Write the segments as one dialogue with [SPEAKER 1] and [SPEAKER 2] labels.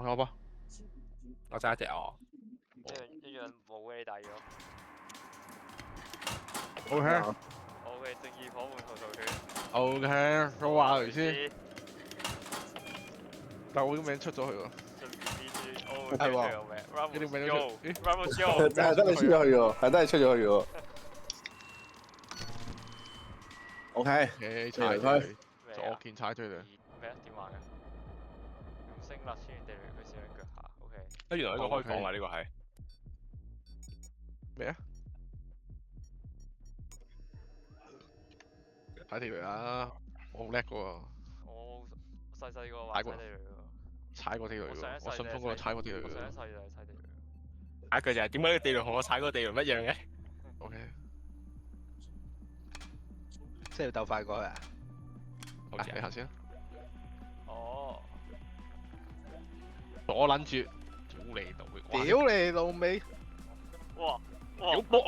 [SPEAKER 1] 我有吧？
[SPEAKER 2] 我揸一隻哦。
[SPEAKER 3] 一樣冇嘅你大咗。
[SPEAKER 1] OK
[SPEAKER 3] OK， 正義火換頭拳。
[SPEAKER 1] OK，我話嚟先，但我啲名出咗去喎。
[SPEAKER 3] 順便啲豬。哦，
[SPEAKER 4] 係喎
[SPEAKER 3] 有名。Ramos
[SPEAKER 1] 呢啲名都
[SPEAKER 3] Joe
[SPEAKER 1] 出，咦
[SPEAKER 3] Ramos Joe。
[SPEAKER 4] 係真係出咗去喎，係真係出咗去喎。OK，
[SPEAKER 1] OK，
[SPEAKER 4] 出嚟
[SPEAKER 1] 踩
[SPEAKER 4] 推
[SPEAKER 1] 左鍵踩對嚟。
[SPEAKER 3] 咩啊？點玩嘅？用星辣穿地雷佢小人腳下。OK。
[SPEAKER 2] 啊，原來呢個開放啊，呢個係。
[SPEAKER 1] 咩啊？踩地雷啊！我好叻噶喎，
[SPEAKER 3] 我細細個玩踩地雷喎。
[SPEAKER 1] 踩過地雷
[SPEAKER 3] 我上一
[SPEAKER 1] 喎，我
[SPEAKER 3] 世就係
[SPEAKER 1] 順豐嗰度踩過地雷
[SPEAKER 3] 我上一
[SPEAKER 1] 喎。
[SPEAKER 3] 世就係踩地雷。
[SPEAKER 2] 下一句就係點解呢個地雷同我踩嗰個地雷唔一樣嘅？
[SPEAKER 1] OK，
[SPEAKER 4] 即係要鬥快過去啊！
[SPEAKER 2] 好似係。
[SPEAKER 1] 你行先啦。
[SPEAKER 3] 哦。
[SPEAKER 1] 我撚住，屌你老味！
[SPEAKER 4] 屌你老味！
[SPEAKER 3] 哇！
[SPEAKER 2] 屌我拱！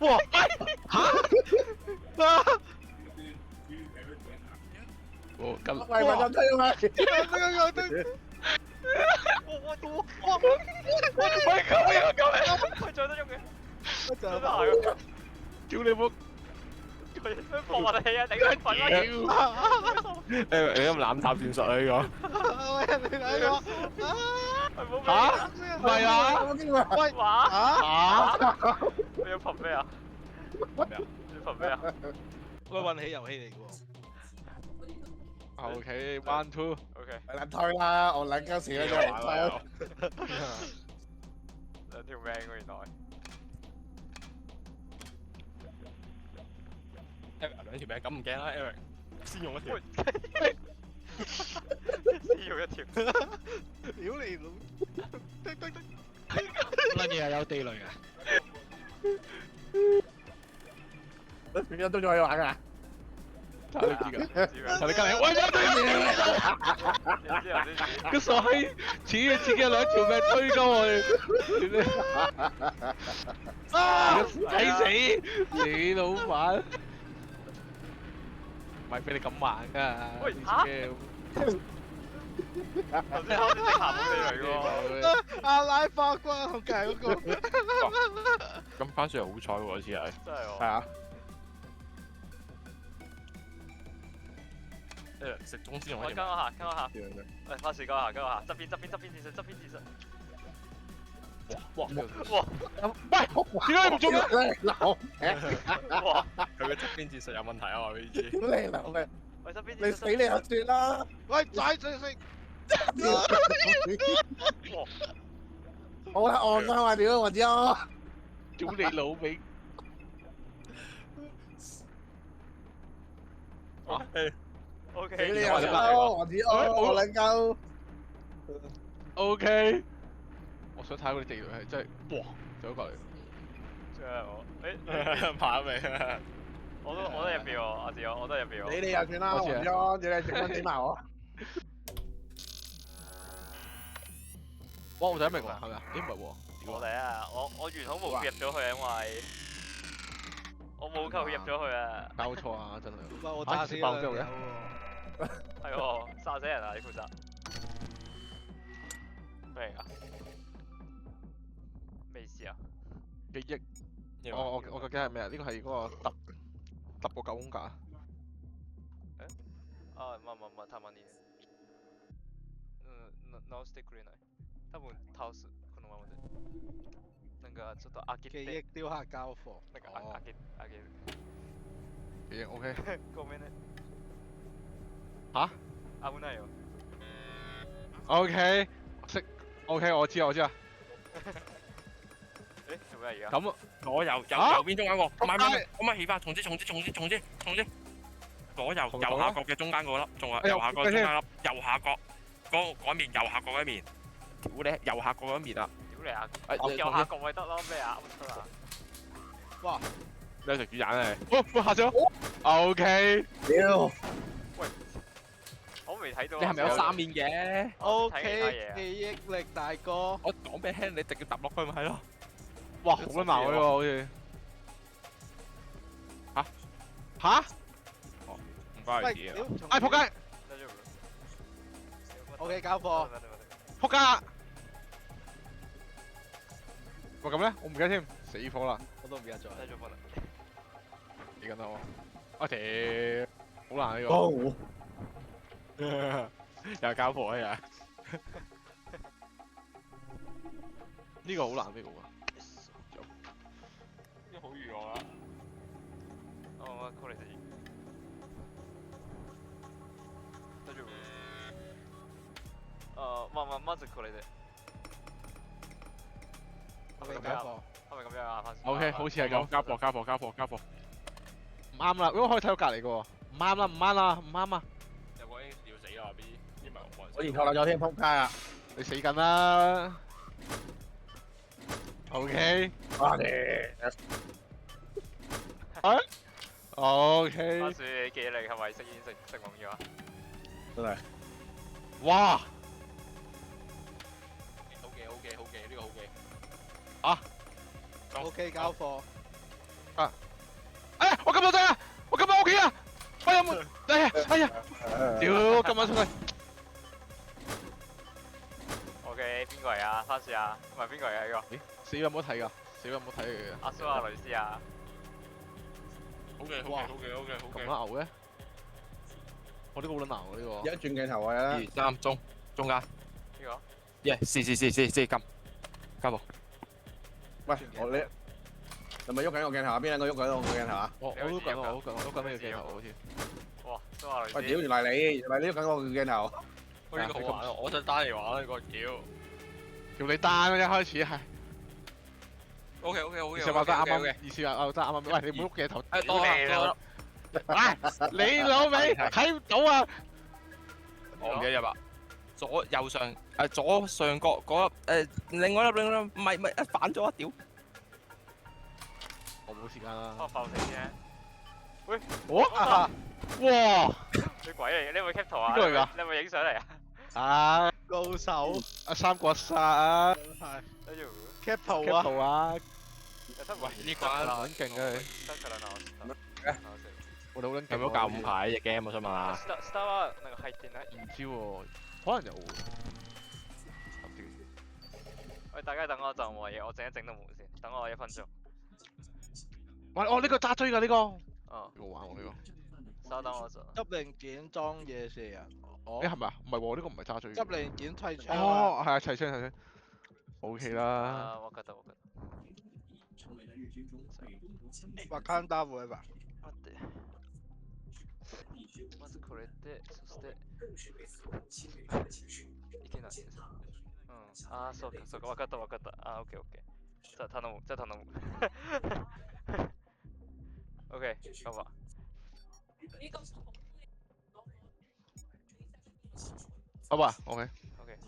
[SPEAKER 4] 哇！
[SPEAKER 1] 我跟
[SPEAKER 4] 喂，我就推啊！
[SPEAKER 3] 喂，救命！救命！佢做得喐嘅，
[SPEAKER 4] 我
[SPEAKER 3] 做得
[SPEAKER 4] 就
[SPEAKER 3] 行嘅。
[SPEAKER 1] 屌你冇！
[SPEAKER 3] 佢破壞氣啊！頂佢粉啦！
[SPEAKER 2] 你咁攬插戰術啊呢
[SPEAKER 4] 喂，你睇我
[SPEAKER 1] 嚇？唔係啊！
[SPEAKER 4] 喂
[SPEAKER 3] 哇！
[SPEAKER 1] 嚇？
[SPEAKER 3] 你要憑咩啊？
[SPEAKER 2] 個？咩啊？
[SPEAKER 3] 你憑咩啊？
[SPEAKER 4] 喂，運氣遊戲嚟嘅喎。
[SPEAKER 1] OK，one two。
[SPEAKER 3] OK，
[SPEAKER 4] 咪撚推啦！我撚鳩時嗰隻嚟推。
[SPEAKER 3] 兩條命喎原來。
[SPEAKER 2] Eric 兩條命咁唔驚啦，Eric 先用一條。
[SPEAKER 3] 先要一條。
[SPEAKER 4] 屌你老！
[SPEAKER 5] 乜嘢係有地雷嘅？
[SPEAKER 4] 點解都仲可以玩㗎？
[SPEAKER 1] 睇你知㗎，
[SPEAKER 3] 知
[SPEAKER 1] 睇你隔離，喂有對面，
[SPEAKER 3] 點知啊？點知？
[SPEAKER 1] 個傻閪似自己兩條命推鳩我哋，啊！抵死你老闆，唔係俾你咁玩㗎，
[SPEAKER 3] 喂
[SPEAKER 1] 呢
[SPEAKER 3] 嚇
[SPEAKER 1] game
[SPEAKER 3] 頭先開始食鹹冇地雷喎。
[SPEAKER 4] 阿拉花瓜好計嗰個。
[SPEAKER 2] 咁番薯係好彩喎，似係。
[SPEAKER 3] 真係喎。
[SPEAKER 4] 係啊。
[SPEAKER 2] Eric 食中先用
[SPEAKER 3] 喂，
[SPEAKER 2] 一條。
[SPEAKER 3] 跟我下，跟我下。喂，花樹跟我下，跟我下。側邊戰術，側邊戰術。
[SPEAKER 2] 哇！
[SPEAKER 3] 哇！
[SPEAKER 1] 點解你唔中嘅？
[SPEAKER 4] 老
[SPEAKER 3] 哇！
[SPEAKER 2] 佢嘅側邊戰術有問題啊！我話俾你知。
[SPEAKER 4] 屌你老味！
[SPEAKER 3] 喂，側邊
[SPEAKER 4] 你死你就算啦！
[SPEAKER 5] 喂，仔死！
[SPEAKER 3] 哇！
[SPEAKER 4] 好啦，戇啦，屌我知啊！
[SPEAKER 1] 屌你老味！
[SPEAKER 2] 哇！
[SPEAKER 3] O
[SPEAKER 4] 死
[SPEAKER 3] K。
[SPEAKER 4] 你又算啦，我知我撚鳩。
[SPEAKER 1] OK，我想睇嗰啲地雷係真係，哇！走過嚟，
[SPEAKER 3] 真係我，
[SPEAKER 2] 怕未？
[SPEAKER 3] 我都入邊喎，阿志我都入邊喎。
[SPEAKER 4] 你又算啦，黃章，屌你整翻點埋我？
[SPEAKER 1] 哇！我第一名喎，係咪啊？咦唔係喎，
[SPEAKER 3] 我哋啊，我完好無缺入咗去啊，因為我冇球入咗去啊。
[SPEAKER 1] 搞錯啊！真係。
[SPEAKER 4] 喂，我
[SPEAKER 1] 炸死兩條嘅
[SPEAKER 3] 係喎，殺死人啊！你負責。咩嚟㗎？咩意思啊？
[SPEAKER 1] 記憶。我究竟係咩啊？呢個係嗰個揼個9公格。
[SPEAKER 3] 啊，まあたまにね。直してくれない。多分倒すこのままで。なんかちょっと開け
[SPEAKER 4] 記
[SPEAKER 3] て。
[SPEAKER 4] 憶雕刻交貨。
[SPEAKER 3] なんか開ける。
[SPEAKER 1] 記憶 OK。
[SPEAKER 3] ごめんね。
[SPEAKER 1] 嚇
[SPEAKER 3] 危ないよ。
[SPEAKER 1] ？OK，識 OK，我知啊。
[SPEAKER 3] 誒做咩而家？
[SPEAKER 2] 咁左右邊中間個，唔係，咁啊起翻，重置。左右下角嘅中間嗰粒，仲係右下角中間粒，右下角嗰面，右下角嗰面，屌你，右下角嗰面啊！
[SPEAKER 3] 屌你啊！右下角咪得咯，咩啊？乜出啊？
[SPEAKER 4] 哇！
[SPEAKER 2] 你食魚蛋嚟？
[SPEAKER 1] 喂，下咗。OK。
[SPEAKER 4] 屌！
[SPEAKER 3] 喂，我未睇到。
[SPEAKER 2] 你係咪有3面嘅？
[SPEAKER 4] OK，記憶力大哥。
[SPEAKER 2] 我講俾你聽，你直接揼落去咪係咯。
[SPEAKER 1] 哇，好撚矛呢個好似。嚇？
[SPEAKER 2] 唔關佢事啊！
[SPEAKER 1] 哎仆街！
[SPEAKER 4] OK，交貨。
[SPEAKER 1] 仆街啦！咪咁咧，我唔記得添，死火啦！
[SPEAKER 5] 我都唔記得咗。
[SPEAKER 3] 繼續瞓啦。
[SPEAKER 1] 死緊啦我，我屌，好難呢
[SPEAKER 4] 哦，
[SPEAKER 1] 個，又係交貨啊又係，呢個好難呢個喎。
[SPEAKER 3] 呢好預我啦。我 call 你哋。大丈夫。まずこれで。係咪咁樣？係咪咁樣啊？
[SPEAKER 1] OK，好似係咁。
[SPEAKER 2] 交貨。
[SPEAKER 1] 唔啱啦，如果可以睇到隔離嘅喎，唔啱啦，唔啱啦，唔啱啊！
[SPEAKER 2] 有個已經要死啦，邊因為我
[SPEAKER 4] 我研究咗添，仆街啊！
[SPEAKER 1] 你死緊啦！OK，
[SPEAKER 4] 啊你，
[SPEAKER 1] OK，
[SPEAKER 3] 番薯你記力係咪食煙食懵咗啊？
[SPEAKER 4] 真係
[SPEAKER 1] 哇！
[SPEAKER 2] 好嘅，呢個好嘅。
[SPEAKER 1] 啊
[SPEAKER 5] OK，交貨。
[SPEAKER 1] 哎呀，我撳到掣啊！我撳到屋企啊！我有冇？哎呀！屌，撳咗出去。
[SPEAKER 3] OK， 邊個嚟啊？番薯啊？唔係邊個嚟啊？呢個？
[SPEAKER 1] 咦，死有冇睇㗎？死有冇睇佢㗎？
[SPEAKER 3] 阿蘇亞雷斯啊？
[SPEAKER 2] 好嘅。
[SPEAKER 1] 咁撚牛嘅？我呢個好撚難喎呢個。
[SPEAKER 4] 而家轉鏡頭啊！
[SPEAKER 2] 2、3中間。
[SPEAKER 3] 呢個？
[SPEAKER 2] 耶，試撳。交貨。
[SPEAKER 4] 喂，你咪喐緊個鏡頭啊？邊兩個喐緊我個鏡頭啊？
[SPEAKER 1] 我都緊呢個鏡頭好似。
[SPEAKER 3] 哇！蘇亞雷斯。
[SPEAKER 4] 喂，屌，原來你喐緊我個鏡頭。
[SPEAKER 2] 喂，呢個好玩啊！我想單嚟玩啦，呢個屌。
[SPEAKER 1] 條你單一開始係。
[SPEAKER 2] OK，
[SPEAKER 1] 二十八得啱啱，二十八得啱啱。喂，你唔好喐鏡頭。
[SPEAKER 2] 多啦。
[SPEAKER 1] 喂，你老味睇唔到啊！
[SPEAKER 2] 我唔記得咗啦。右上左上角嗰粒另外一粒唔係反咗啊！屌！
[SPEAKER 1] 我冇時間啦。
[SPEAKER 3] 爆死啫！喂！
[SPEAKER 1] 哇！哇！
[SPEAKER 3] 你鬼嚟嘅？你有冇 cap 圖啊？
[SPEAKER 1] 邊個嚟㗎？
[SPEAKER 3] 你有冇影相嚟啊？
[SPEAKER 1] 啊！
[SPEAKER 5] 高手。
[SPEAKER 1] 阿三國殺啊！
[SPEAKER 5] 係。
[SPEAKER 3] 跟住
[SPEAKER 5] cap 圖
[SPEAKER 1] cap
[SPEAKER 5] 啊！
[SPEAKER 1] 圖啊！
[SPEAKER 3] 喂，
[SPEAKER 2] 呢個
[SPEAKER 1] 撚勁啊你！我哋好撚勁。
[SPEAKER 2] 有冇教5排隻 game？我想問下。
[SPEAKER 3] スターはなんか入ってない？
[SPEAKER 1] 唔知喎，可能有喎。
[SPEAKER 3] 喂，大家等我一陣喎，我整一整到門先，等我1分鐘。
[SPEAKER 1] 喂，哦呢個揸追㗎呢個。
[SPEAKER 3] 哦。
[SPEAKER 1] 好玩喎呢
[SPEAKER 3] 稍等我一陣。
[SPEAKER 5] 執零件裝嘢射人。
[SPEAKER 1] 個。誒係咪啊？唔係喎，呢個唔係揸追。
[SPEAKER 5] 執零件砌槍。
[SPEAKER 1] 哦，係啊，砌槍。OK 啦。
[SPEAKER 3] 分かった分かった。
[SPEAKER 5] わかんだもんば。
[SPEAKER 3] 待って。まずこれで、そしていけないです。うん。ああ、そうかそうか、分かった分かった。あー、オッケーオッケー。じゃあ頼む、じゃあ頼む。オッケー、頑張。
[SPEAKER 1] 好吧，OK。
[SPEAKER 3] OK。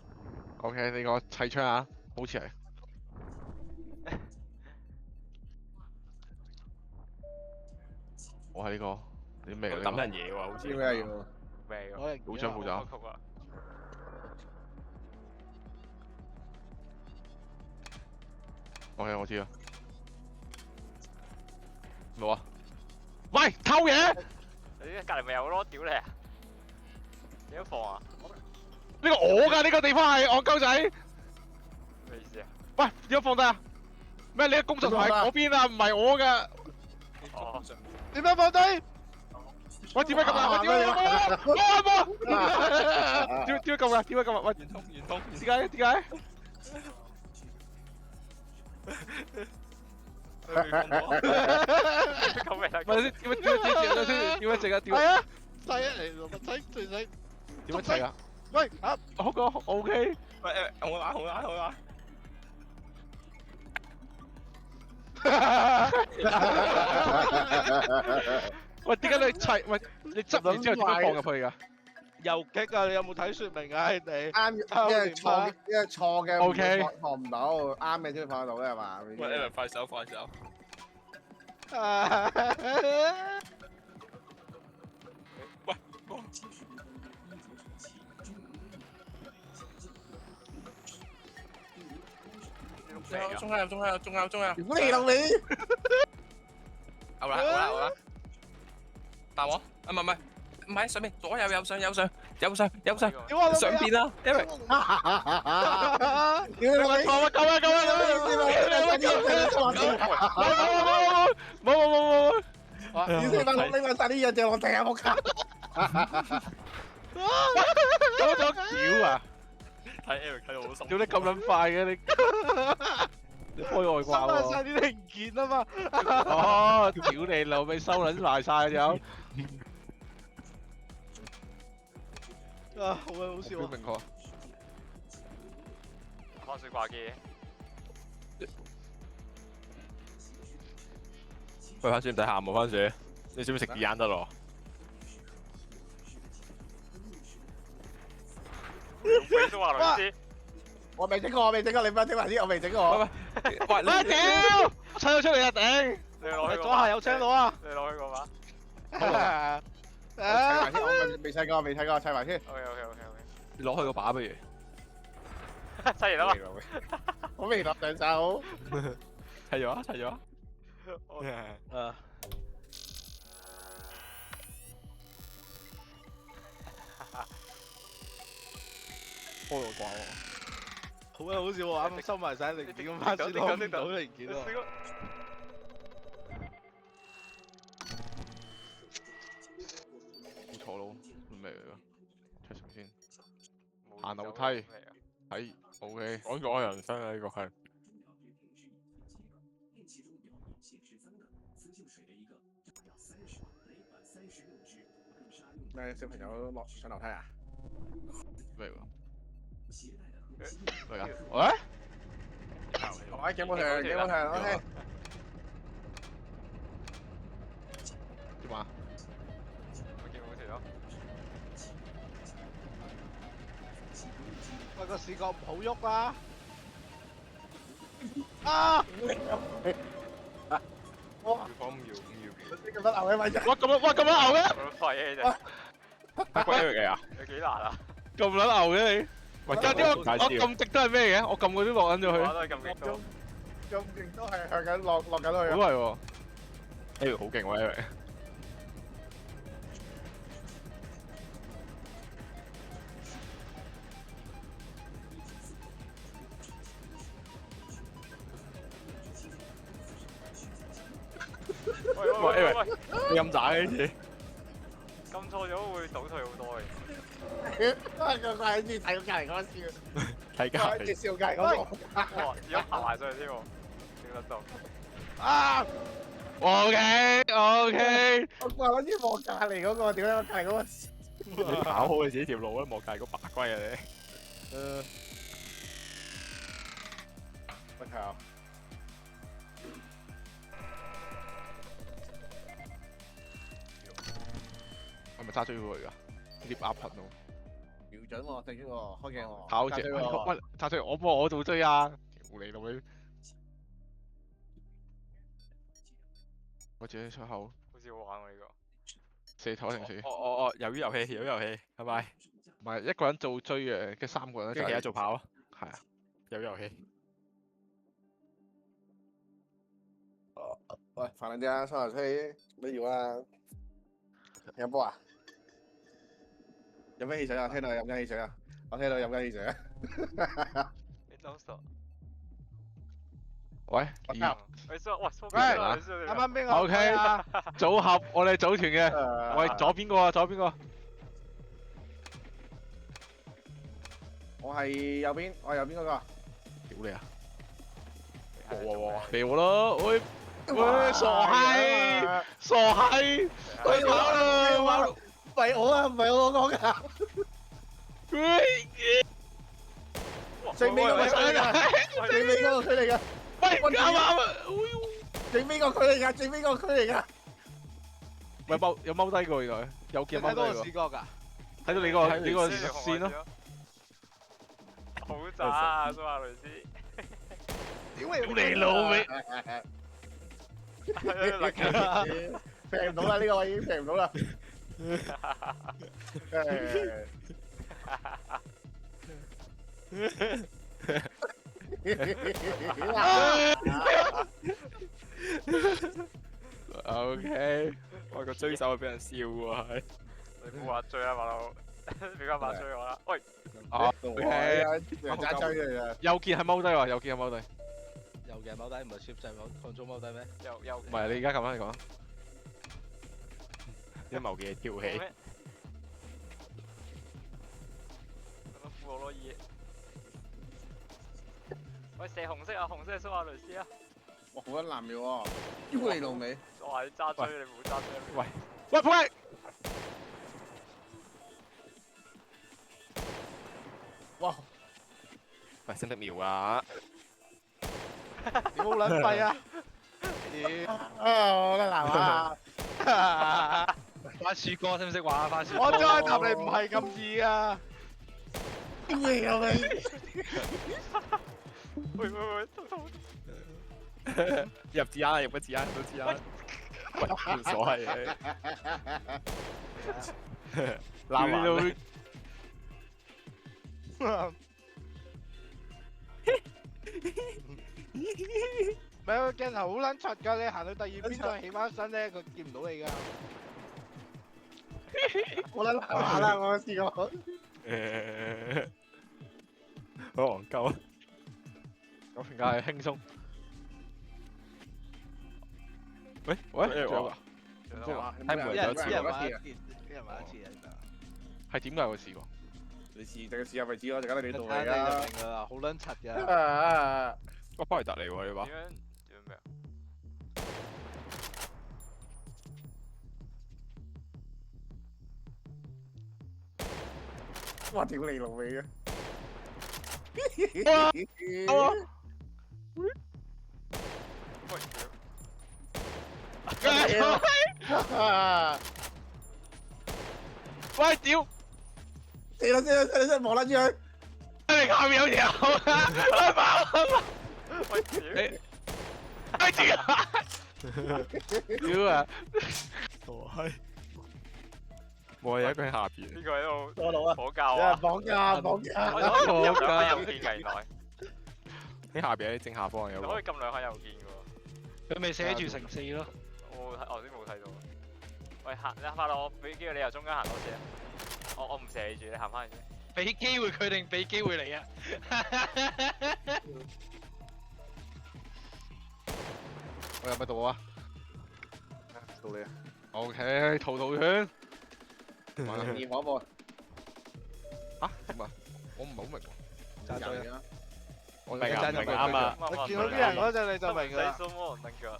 [SPEAKER 1] OK，呢個砌槍啊，好似係。我係呢個啲咩嚟？
[SPEAKER 2] 抌人嘢喎，好似。
[SPEAKER 4] 咩要？
[SPEAKER 3] 咩
[SPEAKER 5] 我係
[SPEAKER 1] 好張好張。
[SPEAKER 3] 曲啊！OK，
[SPEAKER 1] 我知啦。冇啊！喂，偷嘢！
[SPEAKER 3] 你隔離咪有咯，屌你啊！點樣放啊？
[SPEAKER 1] 呢個我㗎，呢個地方係戇鳩仔。
[SPEAKER 3] 咩意思啊？
[SPEAKER 1] 喂，點樣放低啊？咩？你嘅工作台嗰邊啊，唔係我㗎。
[SPEAKER 3] 哦。
[SPEAKER 5] 點樣放低？
[SPEAKER 1] 喂，點解咁啊？喂，點解咁啊？我點解咁啊？點解咁啊？喂，
[SPEAKER 2] 圓通。
[SPEAKER 1] 點解？點解？
[SPEAKER 3] 救命啊！
[SPEAKER 1] 咪先點樣整啊？點
[SPEAKER 5] 係啊，第一嚟六個仔最仔。
[SPEAKER 1] 點樣整啊？
[SPEAKER 5] 喂啊！
[SPEAKER 1] 好個 OK。
[SPEAKER 2] 喂好玩。
[SPEAKER 1] 喂，點解你砌？喂，你執完之後點樣放入去㗎？
[SPEAKER 5] 遊擊啊！你有冇睇説明啊？你哋
[SPEAKER 4] 啱，因為錯嘅
[SPEAKER 1] OK
[SPEAKER 4] 放唔到，啱嘅先放得到嘅係嘛？
[SPEAKER 2] 喂，快手。中間。
[SPEAKER 4] 如果你當你，
[SPEAKER 2] 好啦，答我。啊唔係，上面左右右上。右上右上
[SPEAKER 5] 屌我
[SPEAKER 2] 上邊啦，Eric。
[SPEAKER 4] 屌你老味！
[SPEAKER 1] 救啊救啊救啊！冇，
[SPEAKER 4] 你四百六拎埋晒啲嘢，就我成日仆街。
[SPEAKER 1] 咗屌啊！
[SPEAKER 2] 睇 Eric 睇到好心。
[SPEAKER 1] 屌你咁撚快嘅你，你開外掛
[SPEAKER 5] 收埋
[SPEAKER 1] 喎！
[SPEAKER 5] 晒啲零件啊嘛。
[SPEAKER 1] 哦，屌你老味收撚埋晒有，
[SPEAKER 5] 啊，好鬼好笑啊！
[SPEAKER 1] 標明確。
[SPEAKER 3] 翻水掛機，
[SPEAKER 2] 喂，番薯唔使喊喎，番薯，你知唔知食耳眼得咯？
[SPEAKER 3] 俾都話雷斯，
[SPEAKER 4] 我未整過，你翻整埋啲，我未整過。
[SPEAKER 2] 喂，
[SPEAKER 1] 啊屌！砌到出嚟啊頂！
[SPEAKER 3] 你攞去
[SPEAKER 5] 左下有車攞啊！
[SPEAKER 3] 你攞去個嘛
[SPEAKER 4] 砌埋先，我未砌過，砌埋先。
[SPEAKER 3] ？OK，
[SPEAKER 2] 你攞去個把不如？
[SPEAKER 3] 砌完啦嘛。
[SPEAKER 4] 我未落上手。
[SPEAKER 2] 砌咗啊！砌咗啊！
[SPEAKER 5] 啊！
[SPEAKER 1] 開外掛喎。
[SPEAKER 5] 好鬼好笑喎！啱啱收埋晒零件咁翻先攞唔到零件喎。
[SPEAKER 1] 冇錯咯，咩嚟㗎？出城先，行樓梯，睇 OK。
[SPEAKER 2] 講咗我人生啊！呢個係。
[SPEAKER 4] 咩小朋友落上樓梯啊？
[SPEAKER 1] 咩喎？咩㗎？喂？
[SPEAKER 4] 我警冇停，OK。
[SPEAKER 1] 點啊？
[SPEAKER 3] 我見好條咯。
[SPEAKER 5] 喂，個視角唔好喐啦！啊！
[SPEAKER 4] 哇！
[SPEAKER 2] 唔要。
[SPEAKER 4] 你咁多牛嘅咪啫？
[SPEAKER 1] 哇咁樣牛嘅？
[SPEAKER 3] 咁廢嘅啫，
[SPEAKER 2] 係 Eric 嚟啊！
[SPEAKER 3] 有幾難啊？
[SPEAKER 1] 咁撚牛嘅你？
[SPEAKER 2] 喂，
[SPEAKER 1] 但係點解我撳極都係咩嘅？我撳嗰啲落緊咗去。
[SPEAKER 3] 我都係咁勁多。
[SPEAKER 4] 咁勁都係向緊落緊去啊！
[SPEAKER 1] 好係喎。
[SPEAKER 2] Eric 好勁喎 Eric。
[SPEAKER 3] 喂，
[SPEAKER 2] 你咁渣嘅呢次？
[SPEAKER 3] 撳錯咗會倒退好多嘅。
[SPEAKER 4] 個怪中意睇到隔離嗰次，
[SPEAKER 2] 睇隔
[SPEAKER 4] 掛住笑隔離嗰個。
[SPEAKER 3] 哇！而家爬埋上去添喎，頂得到。
[SPEAKER 5] 啊！
[SPEAKER 1] OK，
[SPEAKER 4] 我掛緊住望隔離嗰個，點解我隔離嗰個？
[SPEAKER 2] 你跑好你自己條路啦，莫介個白龜啊你。
[SPEAKER 4] 喂，係啊。
[SPEAKER 1] 係咪揸追佢㗎？呢啲鴨頻咯。
[SPEAKER 4] 瞄準喎，正喎，開鏡喎。
[SPEAKER 1] 跑隻，喂，揸追我做追啊！屌你老味！我自己出口
[SPEAKER 3] 好似好玩喎呢個。
[SPEAKER 1] 射頭定死？
[SPEAKER 2] 哦，魷魚遊戲，拜拜。
[SPEAKER 1] 唔係一個人做追嘅，跟3個人
[SPEAKER 2] 跟住其他做跑啊。
[SPEAKER 1] 係啊。
[SPEAKER 2] 魷魚遊戲。
[SPEAKER 4] 喂，快啲啊！上樓梯咩要啊？飲波啊？飲咩汽水啊？聽到飲緊汽水啊！我聽到飲緊汽水啊！
[SPEAKER 3] 你裝傻。
[SPEAKER 1] 喂，
[SPEAKER 3] 喂，啱
[SPEAKER 5] 啱邊個
[SPEAKER 1] OK 組合，我哋組團嘅。喂，左邊個啊？左邊個？
[SPEAKER 4] 我係右邊，我係右邊嗰個。
[SPEAKER 1] 屌你啊！
[SPEAKER 2] 哇！
[SPEAKER 1] 俾我咯，喂，傻閪，傻閪，佢跑啦，
[SPEAKER 4] 唔係我啊，唔係我講㗎。最尾嗰個佢嚟㗎，最尾嗰個佢嚟㗎。
[SPEAKER 1] 喂，啱啊！
[SPEAKER 4] 最尾個佢嚟㗎，最尾個佢嚟㗎。
[SPEAKER 1] 喂，有踎低過原來，有見踎低
[SPEAKER 5] 睇到個
[SPEAKER 1] 過，
[SPEAKER 5] 視角㗎。
[SPEAKER 1] 睇到你個線咯。
[SPEAKER 3] 好渣啊，蘇亞雷斯！
[SPEAKER 1] 屌你老味！
[SPEAKER 4] 平唔到啦，呢個位已經平唔到啦。
[SPEAKER 1] OK，
[SPEAKER 2] 我個追手俾人笑喎係。
[SPEAKER 3] 你冇話追啊，馬佬！俾翻把追我啦。喂，
[SPEAKER 1] 哦
[SPEAKER 4] 我
[SPEAKER 1] ，OK，
[SPEAKER 4] 人家追嚟嘅，
[SPEAKER 1] 右鍵係踎低喎，右鍵係踎低。
[SPEAKER 5] 右嘅踎低唔係 shift 掣放中踎低咩？
[SPEAKER 3] 又
[SPEAKER 1] 唔係，你而家撳翻你講。
[SPEAKER 2] 一謀嘅跳起，
[SPEAKER 3] 咩？咁樣扶我攞嘢。喂，射紅色啊！紅色係蘇亞雷斯啊！
[SPEAKER 4] 哇，好撚難瞄喎，屌你老味！
[SPEAKER 3] 我話你揸追，你唔好揸追。
[SPEAKER 1] 喂喂，仆街！
[SPEAKER 4] 哇，
[SPEAKER 2] 喂，識唔識瞄啊？
[SPEAKER 5] 你好撚廢啊！
[SPEAKER 4] 好撚難啊！
[SPEAKER 1] 番薯哥識唔識玩啊？番薯哥。
[SPEAKER 5] 我再答你唔係咁易啊！
[SPEAKER 4] 屌你老味！
[SPEAKER 3] 喂，痛！
[SPEAKER 2] 入字眼，入個字眼都知啦。喂，冇所謂嘅。拉環咩？
[SPEAKER 5] 唔係個鏡頭好撚柒㗎，你行到第二邊再起翻身咧，佢見唔到你㗎。
[SPEAKER 4] 好撚難玩啦，我試過。
[SPEAKER 2] 好戇鳩。
[SPEAKER 1] 咁評價係輕鬆。喂，仲有啊？
[SPEAKER 2] 睇唔
[SPEAKER 5] 一人
[SPEAKER 2] 到
[SPEAKER 5] 一人玩一
[SPEAKER 4] 啊！
[SPEAKER 5] 次，一人玩一次啊！
[SPEAKER 1] 係點㗎？我試過。
[SPEAKER 4] 你試定試下咪知咯，陣間你
[SPEAKER 5] 一
[SPEAKER 4] 度
[SPEAKER 5] 睇你就
[SPEAKER 4] 嚟㗎。
[SPEAKER 5] 明㗎啦，好撚柒㗎。
[SPEAKER 2] 哇，巴黎特嚟喎呢把。
[SPEAKER 3] 點樣咩啊？
[SPEAKER 4] 哇！屌你老味嘅。
[SPEAKER 3] 喂，
[SPEAKER 1] 喂，屌！
[SPEAKER 4] 死啦！望撚住佢。
[SPEAKER 1] 你下面有條，
[SPEAKER 3] 喂，屌！
[SPEAKER 1] 哎屌！屌啊！
[SPEAKER 2] 傻閪。冇啊，有一個喺下邊。
[SPEAKER 3] 呢個喺度
[SPEAKER 4] 多佬啊！
[SPEAKER 3] 火教
[SPEAKER 4] 有人
[SPEAKER 3] 啊！
[SPEAKER 4] 綁架，綁架。
[SPEAKER 3] 我可以入兩下右鍵㗎，原來
[SPEAKER 2] 喺下邊喺正下方有個
[SPEAKER 3] 你可以。撳兩下右鍵㗎喎。
[SPEAKER 1] 佢咪寫住乘4咯。
[SPEAKER 3] 我頭先冇睇到。喂，你快樂，我俾機會你由中間行多次啊！我唔射你住，你行翻去先。
[SPEAKER 1] 俾機會佢定俾機會你啊？我有乜到啊
[SPEAKER 4] 到你啊！
[SPEAKER 1] ？OK，圖圈。
[SPEAKER 4] 橫劍火波，
[SPEAKER 1] 嚇點啊？我唔係好明喎。
[SPEAKER 5] 揸追啊！
[SPEAKER 4] 人啊！
[SPEAKER 1] 我
[SPEAKER 2] 明啊
[SPEAKER 1] 真係
[SPEAKER 2] 明啊啱啊
[SPEAKER 5] 你見到啲人嗰陣你就明㗎啦。
[SPEAKER 3] 什麼那個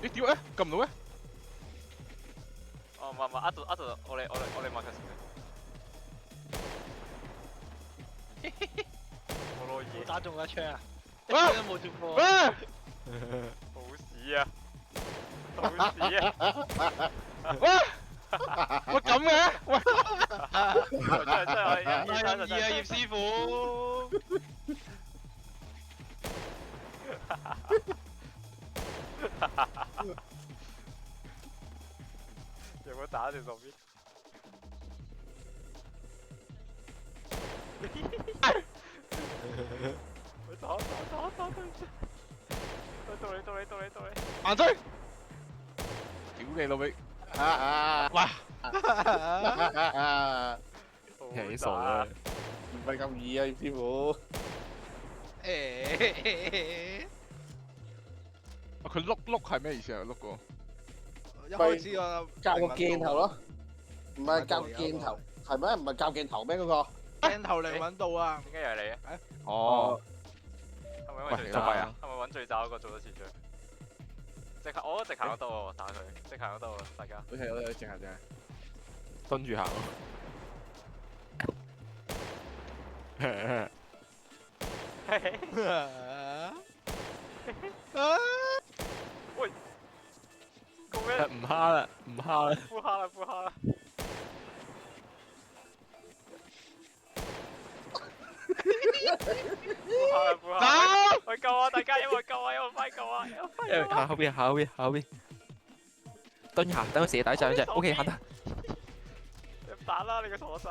[SPEAKER 1] 咦屌誒？撳唔到咩？
[SPEAKER 3] 哦，唔係，あと俺任せて。我攞嘢，
[SPEAKER 1] 打中一槍啊！一槍都冇中過。
[SPEAKER 3] 好屎啊！好屎啊！
[SPEAKER 1] 喂咁嘅？喂，
[SPEAKER 3] 真係
[SPEAKER 1] 係啊葉師傅。
[SPEAKER 3] 有冇打條左邊？打！到你！
[SPEAKER 1] 慢追！屌你老味！哇！
[SPEAKER 2] 幾傻啊！
[SPEAKER 4] 唔係咁易啊，師傅。
[SPEAKER 1] 佢碌係咩意思啊？碌個
[SPEAKER 5] 一開始我
[SPEAKER 4] 夾個鏡頭咯，唔係夾個鏡頭，係咩？唔係夾鏡頭咩？嗰個
[SPEAKER 5] 鏡頭靈敏度啊！
[SPEAKER 3] 點解又係你啊？
[SPEAKER 1] 哦，
[SPEAKER 3] 係咪因為最渣啊？係咪揾最渣嗰個做多次最？我直行嗰度喎，打佢，直行嗰度喎，大家。
[SPEAKER 4] 好似有直行正。
[SPEAKER 2] 蹲住行
[SPEAKER 3] 喂，咁
[SPEAKER 2] 咯。
[SPEAKER 3] 樣
[SPEAKER 2] 唔蝦啦，唔蝦啦。
[SPEAKER 3] 呼下啦！
[SPEAKER 1] 走！
[SPEAKER 3] 喂，救啊！大家因為救啊！快救啊！
[SPEAKER 2] 行後邊。蹲下，等佢射底上啫。OK，行得。
[SPEAKER 3] 入打啦！你個傻仔！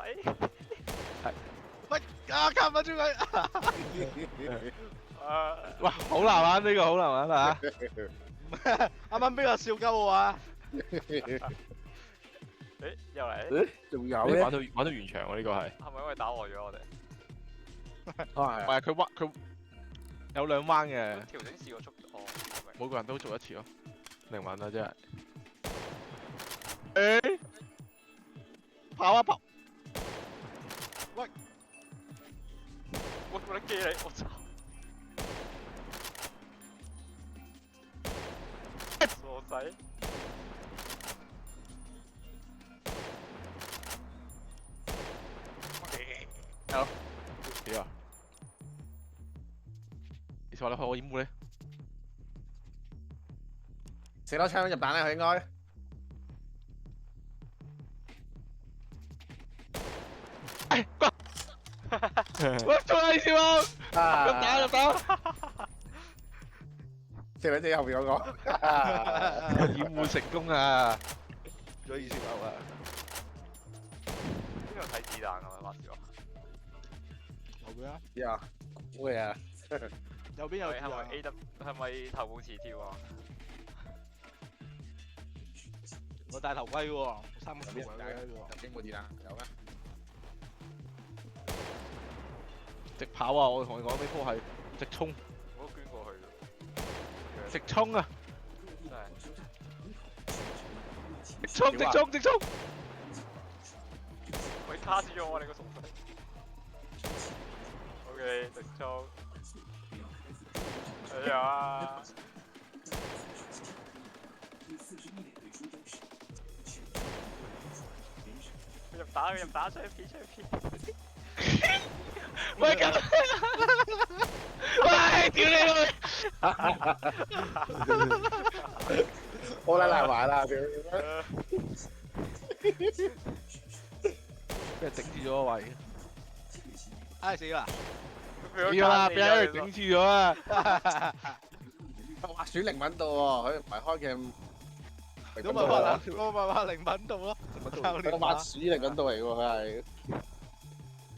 [SPEAKER 5] 喂啊！夾唔住佢。
[SPEAKER 1] 哇，好難玩呢個，好難玩啊！
[SPEAKER 5] 啱啱邊個笑鳩我啊？
[SPEAKER 3] 又嚟？
[SPEAKER 4] 誒，仲有
[SPEAKER 2] 玩
[SPEAKER 4] 咧？
[SPEAKER 2] 到完場喎，呢個係。
[SPEAKER 3] 係咪因為打餓咗我哋？
[SPEAKER 1] 唔係佢彎佢有兩彎嘅，
[SPEAKER 3] 調整試個速度，哦，明
[SPEAKER 1] 每個人都做一次咯。靈敏啊，真係。誒，跑啊跑！
[SPEAKER 3] 喂，我得機你，我操！傻仔，
[SPEAKER 1] 屌啊！你話你開我掩護咧？
[SPEAKER 4] 射多槍入彈咧，佢應該。
[SPEAKER 1] 喂，做咩笑啊？入打入打！
[SPEAKER 4] 射兩隻後邊嗰個。
[SPEAKER 1] 掩護成功啊！咗20球啊！
[SPEAKER 3] 邊度睇子彈咁啊？話事話。
[SPEAKER 5] 後邊啊，
[SPEAKER 4] 呀，會啊。
[SPEAKER 5] 右邊有
[SPEAKER 3] 係咪 A W？係咪頭部似跳啊？
[SPEAKER 5] 我戴頭盔喎，3個頭盔嘅喎。
[SPEAKER 4] 入邊冇電啊？有咩？
[SPEAKER 1] 直跑啊！我同你講呢波係直衝，
[SPEAKER 3] 我都捐過去咯。
[SPEAKER 1] 直衝啊！
[SPEAKER 3] 真係。
[SPEAKER 1] 直衝直衝直衝！
[SPEAKER 3] 喂，卡住咗我你個送水。OK，直衝。哎呀！佢入打出去片。
[SPEAKER 1] 喂咁，喂屌你老味！
[SPEAKER 4] 好撚難玩啦，屌！
[SPEAKER 1] 俾人頂住咗個位，
[SPEAKER 5] 唉死啦！
[SPEAKER 1] 死啦！俾人頂住咗啊！
[SPEAKER 4] 滑鼠靈敏度喎，佢唔係開鏡。
[SPEAKER 5] 咁咪話靈敏度咯，
[SPEAKER 4] 個滑鼠靈敏度嚟喎，佢係。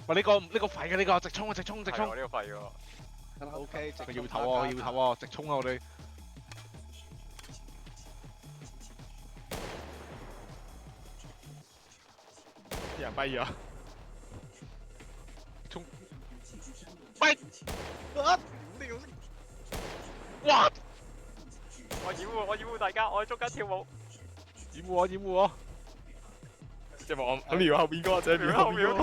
[SPEAKER 1] 喂，呢個廢嘅呢個直衝啊！直衝直衝！
[SPEAKER 3] 係喎呢個廢喎。
[SPEAKER 5] OK，
[SPEAKER 1] 佢要頭啊！要頭啊！直衝啊！我哋啲人跛啊！衝！喂！啊！哇！
[SPEAKER 3] 我掩護大家，我喺中間跳舞。
[SPEAKER 1] 掩護我！掩護我！
[SPEAKER 2] 即係我瞄後邊嗰個仔，瞄後邊嗰個。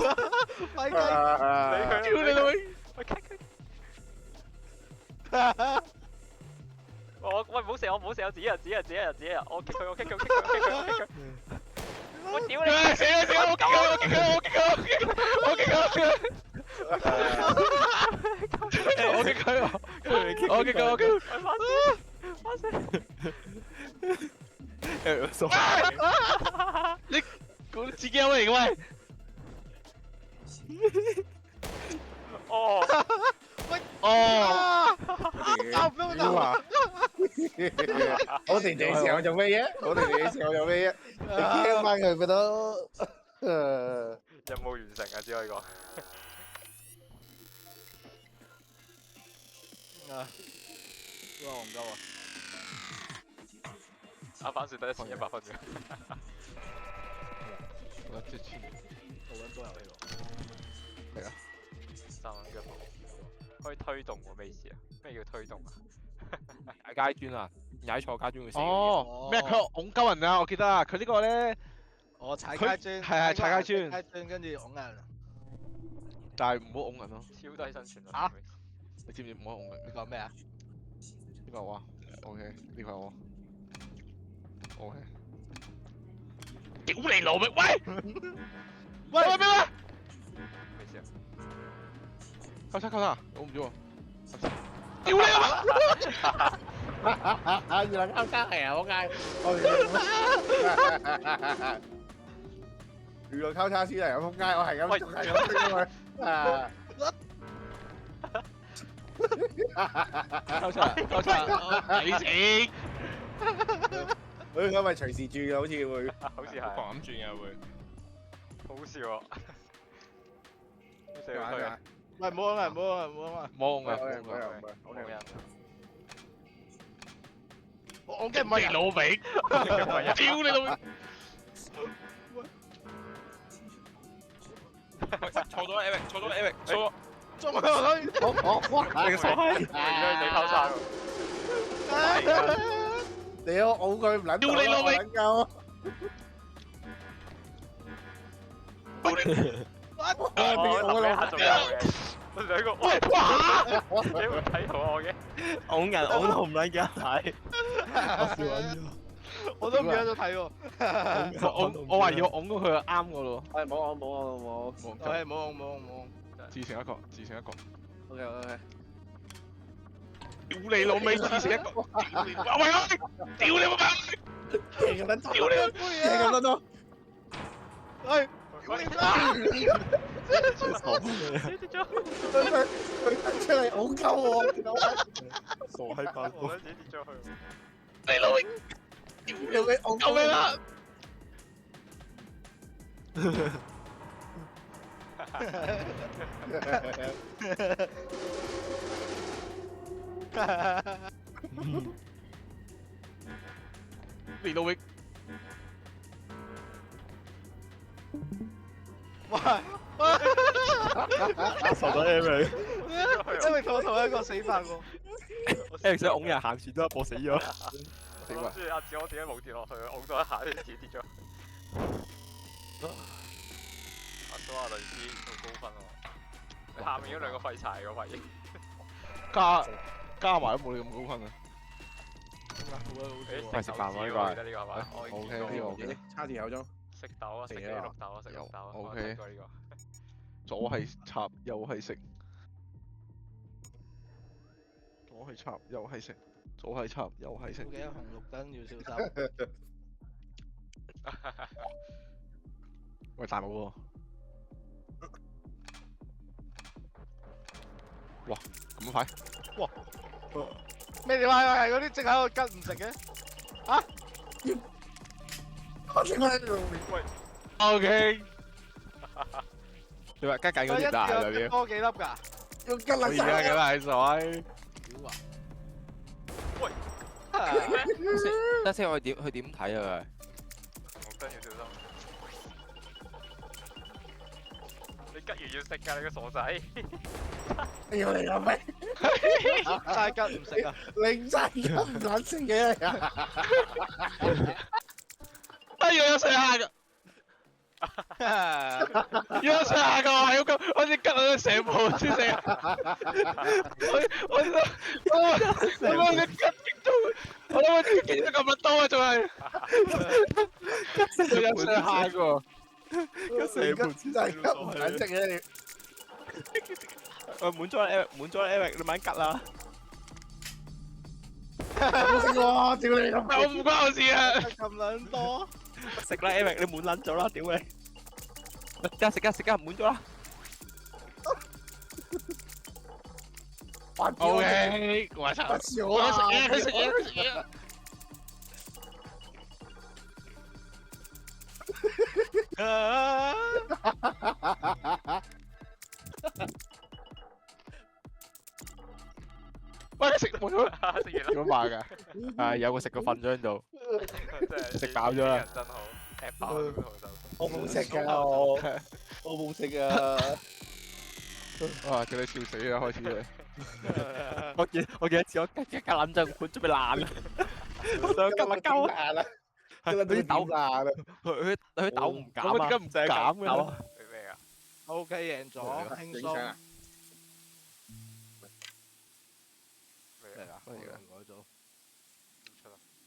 [SPEAKER 5] 快雞，
[SPEAKER 1] 屌你老味！
[SPEAKER 3] 喂，棘佢！喂，唔好射我，自己人，我棘佢，我屌你！
[SPEAKER 1] 死啦！我激佢！
[SPEAKER 3] 翻死！
[SPEAKER 1] 你估自己有嚟嘅喂？
[SPEAKER 3] 哦，
[SPEAKER 1] 哦，
[SPEAKER 4] 屌啊！我哋這時候做咩嘢？我哋這時候做咩嘢？你驚翻佢咪得？
[SPEAKER 3] 任務完成啊，只可以講。
[SPEAKER 5] 哇唔夠啊！
[SPEAKER 3] 阿反算得1100分嘅。
[SPEAKER 1] 我即係
[SPEAKER 5] 好撚多遊戲喎。
[SPEAKER 1] 係啊
[SPEAKER 3] 3蚊一部，可以推動喎，咩意思啊？咩叫推動啊？
[SPEAKER 2] 踩階磚啊，踩錯階磚會死。
[SPEAKER 1] 哦，咩？佢拱鳩人啊！我記得啊，佢呢個咧，
[SPEAKER 5] 我踩階磚，
[SPEAKER 1] 係踩階磚，
[SPEAKER 5] 跟住拱人。
[SPEAKER 1] 但係唔好拱人咯。
[SPEAKER 3] 超低生存率。
[SPEAKER 5] 啊
[SPEAKER 1] 你知唔知唔好拱人？
[SPEAKER 5] 你講咩啊？
[SPEAKER 1] 呢個係我，OK，呢個係我，OK。屌你老味！喂！喂！咩啊？
[SPEAKER 3] 咩事啊？
[SPEAKER 1] 交叉，我唔知喎。屌你啊！
[SPEAKER 4] 原來交叉係啊！我嗌，原來交叉先嚟，我仆街，我係咁，係咁追佢啊！
[SPEAKER 1] 交叉，抵死！
[SPEAKER 4] 佢咁咪隨時轉嘅，好似會。
[SPEAKER 3] 好似係。
[SPEAKER 2] 狂咁轉嘅會。
[SPEAKER 3] 好笑啊！四個推啊！
[SPEAKER 5] 喂，唔好啊，唔好啊，唔好啊！
[SPEAKER 1] 冇拱啊！
[SPEAKER 4] 唔係
[SPEAKER 3] 冇人。
[SPEAKER 5] 我驚唔係人
[SPEAKER 1] 老味，屌你老味！
[SPEAKER 2] 錯咗 Eric，錯咗 Eric，錯咗。
[SPEAKER 5] 中佢個女。
[SPEAKER 4] 我
[SPEAKER 3] 你個傻閪，你偷晒喎。
[SPEAKER 4] 屌，我佢唔撚
[SPEAKER 1] 屌你老味
[SPEAKER 4] 撚夠。
[SPEAKER 3] 我揼你下仲有嘅，兩個喂哇！你會睇到我嘅？
[SPEAKER 6] 拱人拱到唔撚記得睇，我笑緊咗。
[SPEAKER 5] 我都唔記得咗睇喎。
[SPEAKER 1] 我懷疑我拱咗佢啱我咯。
[SPEAKER 4] 係冇。
[SPEAKER 5] 係冇。
[SPEAKER 1] 自成一個，自成一個。
[SPEAKER 4] OK。
[SPEAKER 1] 屌你老味，自成一個。喂，屌你老味！
[SPEAKER 4] 勁咁多，勁咁多。
[SPEAKER 5] 係。屌你啦！
[SPEAKER 4] 佢出嚟好鳩喎，
[SPEAKER 6] 傻閪爆
[SPEAKER 3] 我自己跌咗去。
[SPEAKER 1] 你老味，
[SPEAKER 4] 有佢好
[SPEAKER 1] 救命啊！你老味，
[SPEAKER 5] 喂！
[SPEAKER 6] 傻咗 Eric，
[SPEAKER 5] 因為我同一個死法喎。
[SPEAKER 6] Eric 想拱人行前都一步死咗。
[SPEAKER 3] 我諗住阿子我點解冇跌落去，拱咗一下先自己跌咗。阿蘇亞雷斯好高分喎，下面嗰兩個廢柴嗰位。
[SPEAKER 1] 加埋都冇你咁高分啊！
[SPEAKER 3] 誒食飯喎呢個係呢個係嘛
[SPEAKER 1] OK 呢個 OK，
[SPEAKER 4] 差條口鐘。
[SPEAKER 3] 食豆啊，食幾綠豆啊，食綠豆啊。
[SPEAKER 1] OK
[SPEAKER 3] 呢個。
[SPEAKER 1] 左係插，右係食。左係插，右係食。左係插，右係食。
[SPEAKER 5] 記得紅綠燈要小心。
[SPEAKER 1] 喂，大佬喎！哇，咁快！
[SPEAKER 5] 咩料啊？係嗰啲直喺度吉唔食嘅？
[SPEAKER 4] 我正喺度。
[SPEAKER 1] OK，
[SPEAKER 6] 你話加緊嗰
[SPEAKER 5] 一
[SPEAKER 6] 啲大
[SPEAKER 5] 樣
[SPEAKER 6] 嘅
[SPEAKER 5] 多幾粒㗎？
[SPEAKER 4] 要吉撚
[SPEAKER 1] 我而家嘅係水。
[SPEAKER 5] 屌啊！
[SPEAKER 3] 喂，
[SPEAKER 6] 得先，我點睇啊？
[SPEAKER 3] 紅燈要小心。你吉完要食㗎，你個傻仔。
[SPEAKER 4] 屌你老味，
[SPEAKER 5] 齋吉唔食啊！
[SPEAKER 4] 你真係唔撚食嘅。
[SPEAKER 1] 哎呀，有食下㗎，有食下㗎，係咁，好似吉到成盤先食啊！我諗你吉極都，我諗我吉得咁撚多啊，仲係，有食下㗎。
[SPEAKER 4] 成盤真係吉唔撚食嘅你。
[SPEAKER 6] 滿咗 Eric，滿咗 Eric，你慢吉啦。
[SPEAKER 4] 冇食喎，屌你老味。
[SPEAKER 1] 我唔關我事啊！
[SPEAKER 5] 咁撚多，
[SPEAKER 6] 食啦 Eric，你滿撚咗啦，屌你！食㗎，滿咗啦。
[SPEAKER 1] OK，我操！
[SPEAKER 4] 我笑
[SPEAKER 1] 我食
[SPEAKER 4] 啊！
[SPEAKER 1] 嘢，佢食嘢，佢食嘢。喂，食冇咗，
[SPEAKER 3] 食完
[SPEAKER 1] 點樣買㗎？
[SPEAKER 6] 係有個食個瞓咗喺度。
[SPEAKER 3] 真係
[SPEAKER 6] 食飽咗啦
[SPEAKER 3] 人真好，吃飽咗就。
[SPEAKER 4] 我冇食㗎，我冇食㗎。
[SPEAKER 1] 哇！叫你笑死啦，開始係。
[SPEAKER 6] 我記得次我吉撚咗個盤準備爛啦，我想吉乜鳩啊！
[SPEAKER 4] 啦，佢啲豆爛啦。
[SPEAKER 6] 佢豆唔減啊，
[SPEAKER 1] 咁點解唔
[SPEAKER 6] 就係
[SPEAKER 1] 減嘅
[SPEAKER 6] 豆啊！
[SPEAKER 3] 咩啊？
[SPEAKER 5] OK 贏咗，輕鬆。
[SPEAKER 4] 影相啊！
[SPEAKER 3] 咩啊？
[SPEAKER 5] 改咗。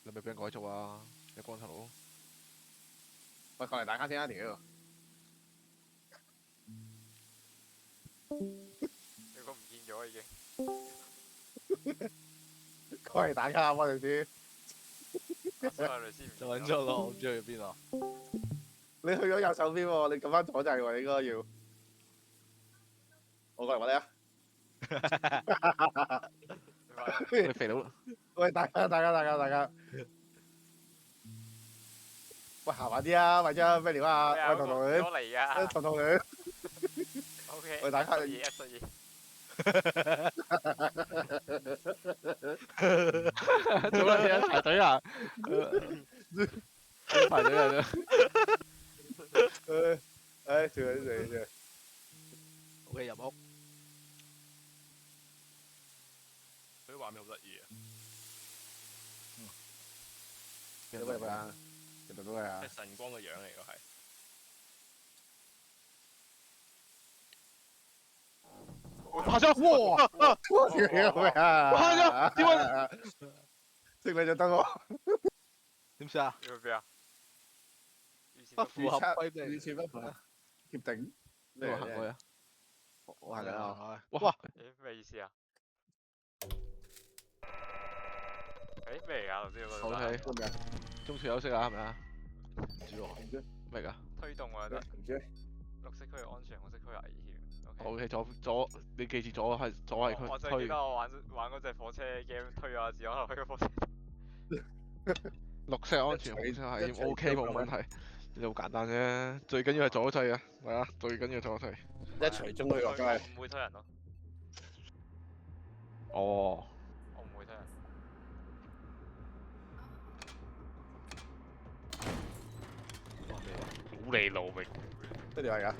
[SPEAKER 1] 你咪俾人改造啊！你光頭佬。
[SPEAKER 4] 喂，過嚟打卡先啊條。
[SPEAKER 3] 你個唔見咗已經。
[SPEAKER 4] 過嚟打卡啊！我哋先。
[SPEAKER 3] 所以你先唔
[SPEAKER 5] 就揾咗咯，我唔知去邊啊。
[SPEAKER 4] 你去咗右手邊喎，你撳翻左掣喎，你應該要。我過嚟揾你啊！
[SPEAKER 1] 你肥佬。
[SPEAKER 4] 喂，大家。喂，行埋啲啊，為咗咩料啊？喂，同女，
[SPEAKER 3] 攞嚟啊！
[SPEAKER 4] 同女。
[SPEAKER 3] OK。
[SPEAKER 4] 喂，大家
[SPEAKER 3] 12。
[SPEAKER 6] 做乜嘢排隊啊？排隊啊！
[SPEAKER 4] 笑死！
[SPEAKER 5] OK 入屋，
[SPEAKER 2] 佢啲畫面好得意啊！
[SPEAKER 4] 入去啊！入去啊
[SPEAKER 2] 即！係神光嘅樣嚟個係。
[SPEAKER 1] 下咗，哇！
[SPEAKER 4] 我屌你啊！
[SPEAKER 1] 下咗，點啊？
[SPEAKER 4] 識你就得我。
[SPEAKER 5] 點算啊？
[SPEAKER 3] 要去邊啊？以前
[SPEAKER 5] 不符合規定。
[SPEAKER 4] 預設不符合協定。
[SPEAKER 6] 邊個行過去啊？我行緊啊！
[SPEAKER 5] 啊！
[SPEAKER 6] 哇！
[SPEAKER 3] 咦咩意思啊？誒咩嚟㗎？頭先嗰個
[SPEAKER 6] O
[SPEAKER 3] 單
[SPEAKER 6] K，中途休息啊，係咪啊？
[SPEAKER 5] 唔知喎，
[SPEAKER 6] 咩㗎
[SPEAKER 3] 推動啊，得
[SPEAKER 4] 唔知。
[SPEAKER 3] 綠色區域安全，紅色區域危險。
[SPEAKER 6] ？O K，左，你記住左係
[SPEAKER 3] 我最記得我玩嗰隻火車 game 推咗阿志可能去個火車。
[SPEAKER 6] 綠色安全，紅色危險，O K 冇問題。你好簡單啫，最緊要係左掣啊，係啊，最緊要左掣。
[SPEAKER 4] 一隨中去落街。
[SPEAKER 3] 唔會推人咯，
[SPEAKER 6] 哦，
[SPEAKER 3] 我唔會推人。
[SPEAKER 2] 好你路明。
[SPEAKER 4] 跟住係㗎。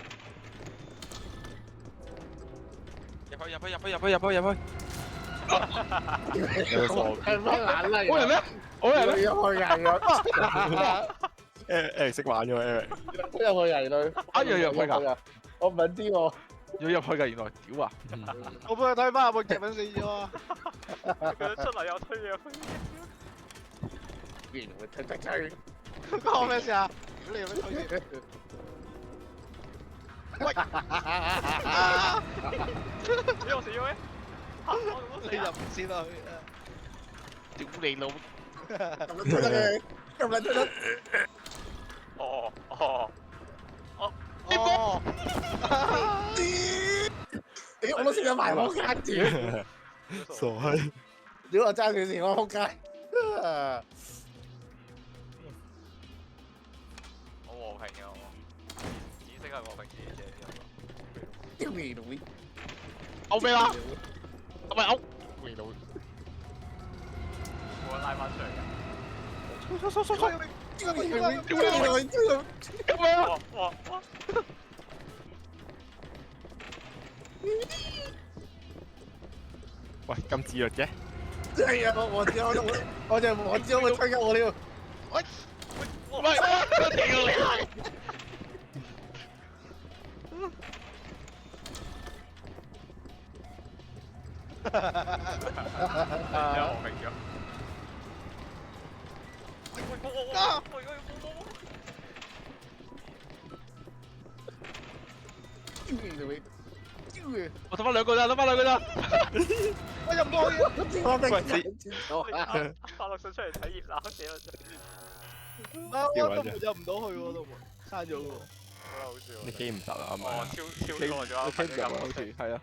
[SPEAKER 2] 入去！
[SPEAKER 4] 係乜眼嚟？
[SPEAKER 1] 好人咩？好人咩？
[SPEAKER 4] 入去人㗎。
[SPEAKER 6] 誒識玩嘅 Eric，
[SPEAKER 4] 入去人類。
[SPEAKER 6] 入去㗎，
[SPEAKER 4] 我唔知喎。
[SPEAKER 6] 要入去㗎，原來屌啊！
[SPEAKER 5] 我幫佢推翻，我劇本死咗啊！
[SPEAKER 3] 佢出嚟又推嘢，
[SPEAKER 4] 邊會推？
[SPEAKER 5] 關我咩事啊？屌你有咩推先？喂！
[SPEAKER 3] 咦我死咗咩？嚇我都死
[SPEAKER 5] 你入
[SPEAKER 3] 啊！
[SPEAKER 5] 唔切落去啊！
[SPEAKER 6] 屌你老！
[SPEAKER 4] 咁撚出
[SPEAKER 3] 哦，
[SPEAKER 5] 哦！
[SPEAKER 4] 屌我都識得埋我間屌！
[SPEAKER 2] 傻閪！
[SPEAKER 4] 屌我爭佢先，我仆街。
[SPEAKER 3] 好和平嘅我，紫色係和平啲嘅啫。
[SPEAKER 4] 屌你老味！
[SPEAKER 6] 歐咩啦？唔係歐。
[SPEAKER 3] 冇得拉翻出嚟嘅。
[SPEAKER 4] 屌你老味！屌你老味！
[SPEAKER 6] 咁咩啊？
[SPEAKER 3] 哇！
[SPEAKER 6] 喂，咁自律嘅？
[SPEAKER 4] 係啊，我知我知我會推緊我呢個。
[SPEAKER 6] 喂，我屌你！
[SPEAKER 3] 而家和平咗。
[SPEAKER 4] 屌你老味！屌你！
[SPEAKER 6] 我得翻兩個咋，
[SPEAKER 5] 我入唔到去。
[SPEAKER 4] 我俾
[SPEAKER 3] 發落信出嚟睇熱鬧，死啦真係。
[SPEAKER 5] 我都入唔到去喎，都刪咗喎。
[SPEAKER 3] 好好笑。
[SPEAKER 6] 你機唔得啊？係
[SPEAKER 3] 哦，
[SPEAKER 6] 咪？
[SPEAKER 3] 超過咗。
[SPEAKER 6] 你機唔入啊？好似係啊。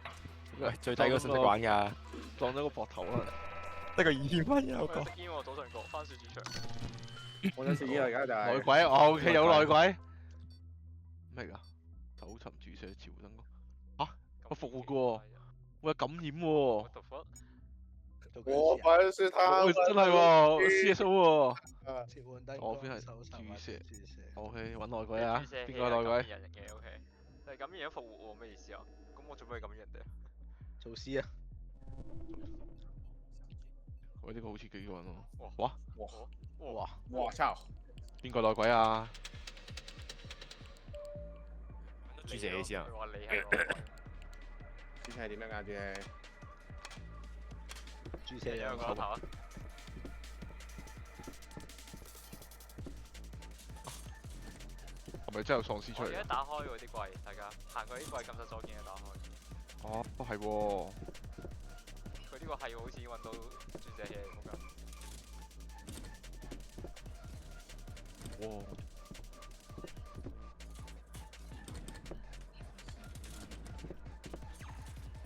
[SPEAKER 6] 喂，最低嗰個識唔識玩㗎？撞咗個膊頭啊！得個2蚊有個。
[SPEAKER 3] 食煙喎，左上角番薯主場。
[SPEAKER 4] 我想試而家就係
[SPEAKER 6] 內鬼，我屋企有內鬼。咩㗎？搜尋注射潮燈光。嚇！我復活嘅喎，我有感染喎。
[SPEAKER 3] What the fuck？
[SPEAKER 4] 我粉雪
[SPEAKER 6] 喂，真係喎，CSO 喎。
[SPEAKER 5] 切換低
[SPEAKER 6] 我邊係
[SPEAKER 5] 手
[SPEAKER 6] 注射
[SPEAKER 5] 注射。
[SPEAKER 6] OK，揾內鬼啊！
[SPEAKER 3] 注射器
[SPEAKER 6] 邊個內鬼？
[SPEAKER 3] 係感染人嘅 OK，但係感染人復活喎，咩意思啊？咁我做咩感染人哋啊？
[SPEAKER 5] 做屍啊！
[SPEAKER 6] 喂，呢個好似幾個人喎。
[SPEAKER 3] 哇
[SPEAKER 6] 哇！
[SPEAKER 5] 哇！
[SPEAKER 4] 哇操！
[SPEAKER 6] 邊個內鬼啊？
[SPEAKER 2] 注射器先啊！
[SPEAKER 3] 佢話你係內鬼。
[SPEAKER 4] 先係點樣㗎？啲
[SPEAKER 5] 注射
[SPEAKER 3] 有
[SPEAKER 5] 有
[SPEAKER 3] 個頭啊！
[SPEAKER 6] 係咪真係有喪屍出嚟啊？
[SPEAKER 3] 我而家打開嗰啲櫃，大家行過啲櫃，咁實所見嘅打開。
[SPEAKER 6] 哦，都係喎。
[SPEAKER 3] 佢呢個係好似揾到注射器咁樣。
[SPEAKER 6] 哇！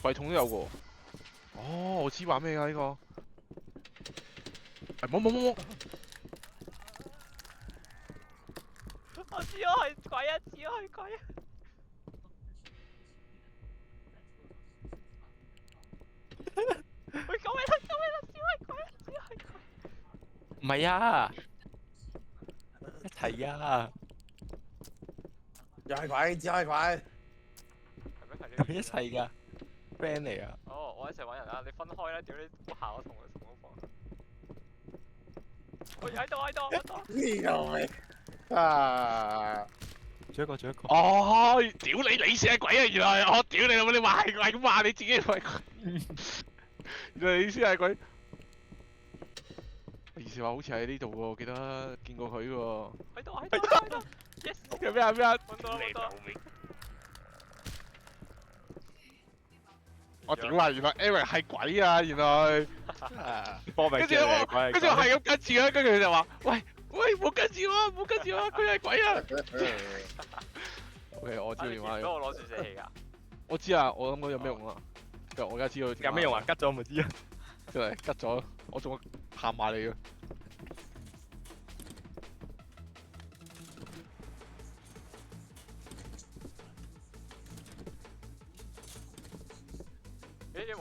[SPEAKER 6] 櫃桶都有喎。哦，我知玩咩㗎呢個。冇。
[SPEAKER 3] 我知我係鬼啊！知我係鬼啊！
[SPEAKER 2] 係啊，一齊啊，
[SPEAKER 4] 又係鬼，只係鬼。
[SPEAKER 3] 係咩？係呢個
[SPEAKER 2] 一齊㗎，friend 嚟啊！
[SPEAKER 3] 哦，我一齊揾人啊！你分開啦，屌你估下我同我房。我喺度。
[SPEAKER 4] 呢個味啊！
[SPEAKER 2] 仲一個。
[SPEAKER 6] 哦，屌你先係鬼啊！原來我屌你老母，你話係鬼咁話你自己係鬼，原來你先係鬼。意思話好似喺呢度喎，我記得見過佢喎。
[SPEAKER 3] 喺度。Yes。
[SPEAKER 6] 有咩啊？
[SPEAKER 3] 揾到啦。
[SPEAKER 6] 我屌啊！原來 Eric 係鬼啊！原來。
[SPEAKER 2] 波
[SPEAKER 6] 跟住我係咁跟住佢，跟住佢就話：喂，唔好跟住我，佢係鬼啊！OK，我知道電話
[SPEAKER 3] 俾。我攞注射器㗎。
[SPEAKER 6] 我知啊，我諗到有咩用啊？我而家知道
[SPEAKER 2] 有咩用啊？吉咗咪知啊！
[SPEAKER 6] 真係吉咗，我仲喊埋你嘅。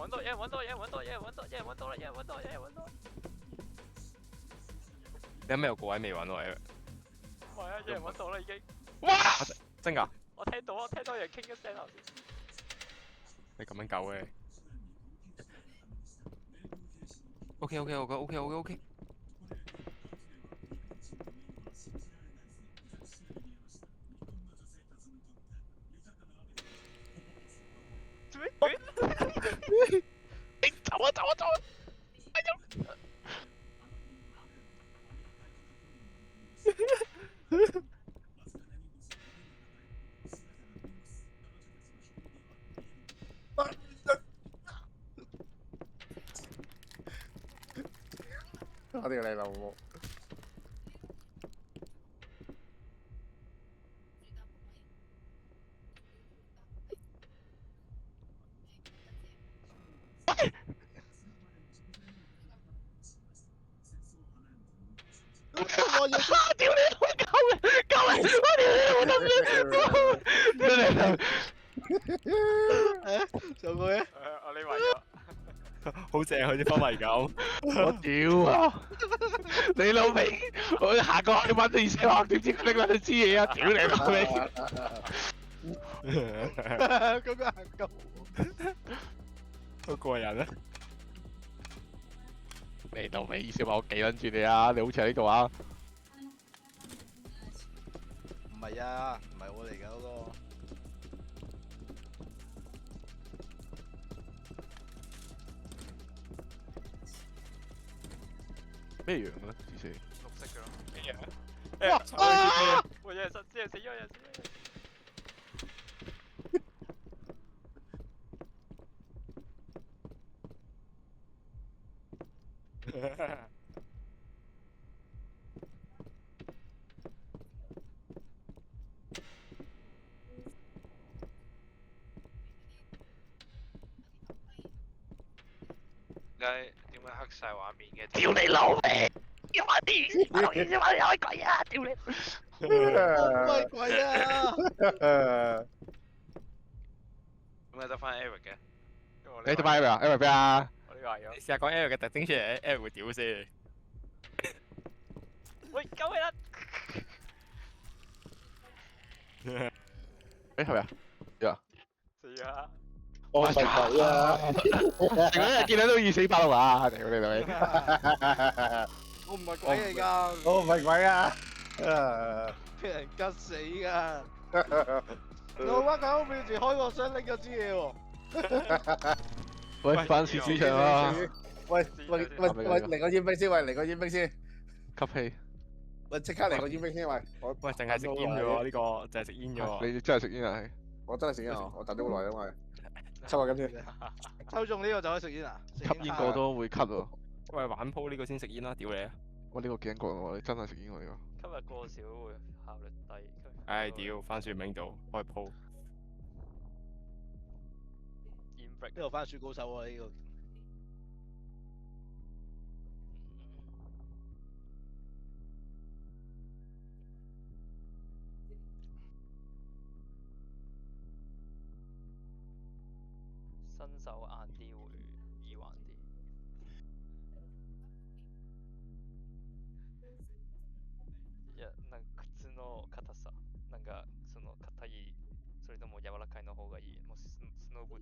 [SPEAKER 3] 揾到啦！
[SPEAKER 2] 你有咩個位未揾喎？
[SPEAKER 3] 係啊，有人揾到啦已經。
[SPEAKER 6] 哇！
[SPEAKER 2] 真㗎？
[SPEAKER 3] 我聽到有人傾一聲頭先。
[SPEAKER 2] 你咁樣救嘅？OK。
[SPEAKER 6] 走啊！
[SPEAKER 4] 我屌你老母！
[SPEAKER 5] 我要
[SPEAKER 6] 屌你！救命！我屌你！
[SPEAKER 5] 做過嘅。
[SPEAKER 3] 我匿埋咗。
[SPEAKER 2] 好正，好似昏迷咁。
[SPEAKER 6] 我屌啊！你老味，我下個去揾你小學，點知佢拎撚支嘢啊？屌你老味！
[SPEAKER 5] 嗰個行夠。
[SPEAKER 2] 好過癮啊！
[SPEAKER 6] 你老味，意思話我記撚住你啊？你好似喺呢度啊？
[SPEAKER 5] 唔係啊，唔係我嚟㗎嗰個。
[SPEAKER 6] 咩樣嘅咧？主持
[SPEAKER 3] 綠色嘅咯。
[SPEAKER 2] 咩
[SPEAKER 5] 哇！啊！
[SPEAKER 3] 喂，有人死咗。
[SPEAKER 1] 點解黑晒畫面嘅？
[SPEAKER 6] 屌你老味！要玩啲，我同你話你開鬼啊！屌你！
[SPEAKER 5] 我唔係鬼啊！
[SPEAKER 1] 點解得翻 Eric 嘅？
[SPEAKER 6] 你做咩啊？Eric 邊啊？
[SPEAKER 3] 我呢個係咗。
[SPEAKER 2] 試下講 L 嘅特徵出嚟，L 會屌先。
[SPEAKER 3] 喂，救命啦！
[SPEAKER 6] 誒係咪啊？
[SPEAKER 3] 死啊！
[SPEAKER 4] 我唔係鬼啊！
[SPEAKER 6] 成日見到都二死八路啊！屌你老味！
[SPEAKER 5] 我唔係鬼嚟㗎，
[SPEAKER 4] 我唔係鬼啊！
[SPEAKER 5] 俾人吉死㗎。老媽喺我面前開個箱拎咗支嘢喎。
[SPEAKER 6] 喂，翻市主場啊！
[SPEAKER 4] 喂，嚟個煙兵先，嚟個煙兵先，
[SPEAKER 6] 吸氣。
[SPEAKER 4] 喂，即刻嚟個煙兵先，喂，我
[SPEAKER 2] 喂，淨係食煙啫喎，呢個淨係食煙啫喎。
[SPEAKER 6] 你真係食煙啊？係。
[SPEAKER 4] 我真係食煙啊！我等咗好耐啊嘛，抽下緊先。
[SPEAKER 5] 抽中呢個就可以食煙啊？
[SPEAKER 6] 吸煙過多會咳喎。
[SPEAKER 2] 喂，玩鋪呢個先食煙啦，屌你啊！
[SPEAKER 6] 我呢個驚過喎，你真係食煙喎呢個。
[SPEAKER 3] 今日過少會效率低。
[SPEAKER 2] 唉，屌，番薯名度開鋪。
[SPEAKER 3] 煙 break
[SPEAKER 5] 呢度番薯高手啊！呢個。
[SPEAKER 3] 新手晏啲會易玩啲。かその硬いそれとも柔らかいの方がいいもうスノーブー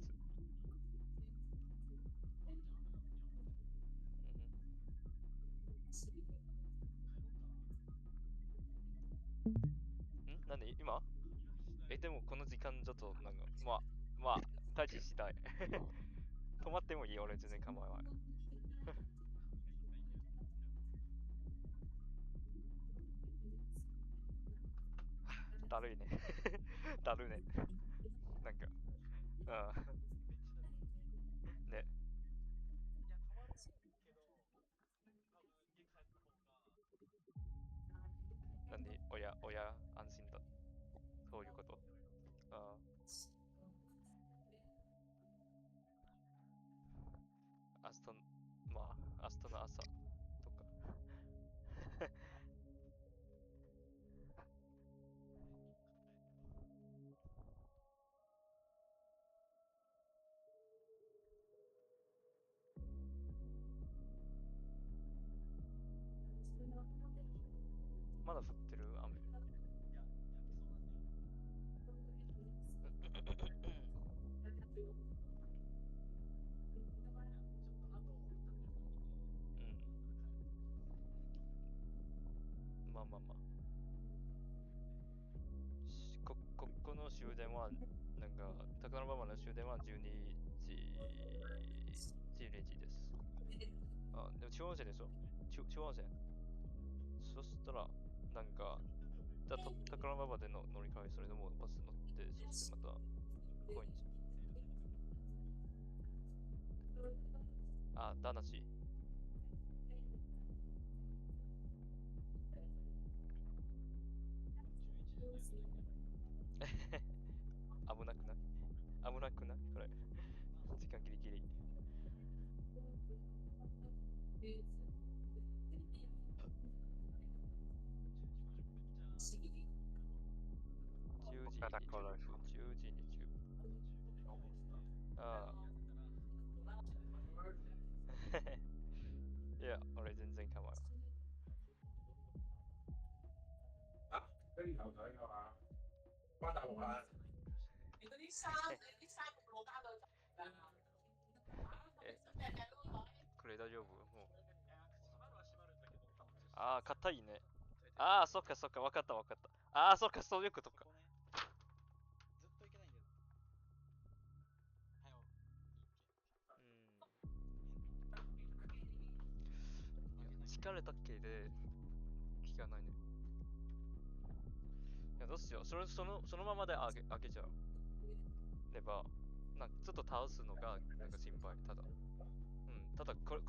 [SPEAKER 3] ツ。なんで今でもこの時間ちょっとなんかまあタジしたい止まってもいい俺全然構わないだるいねだるねなんかねなんで親安心だそういうこと明日明日の朝とかまだ降ってる雨まあこの終電はなんか高野馬場の終電は12時です。でも中央線でしょ中央線そしたらなんか高野馬場で乗り換えそれでもバス乗ってそしてまた高円寺だなし危なくないこれ時間ギリギリ10時20いや俺全然構わない
[SPEAKER 4] 跟住頭水㗎嘛，翻大陸啊！
[SPEAKER 7] 你嗰啲衫冇加到㗎。
[SPEAKER 3] これ大丈夫もう硬いねそっかわかったそっかそういうことか
[SPEAKER 7] ずっといけないんだよ。
[SPEAKER 3] 疲れたっけで気がないねいやどうしようそのままで開けちゃうればなんかちょっと倒すのがなんか心配ただこ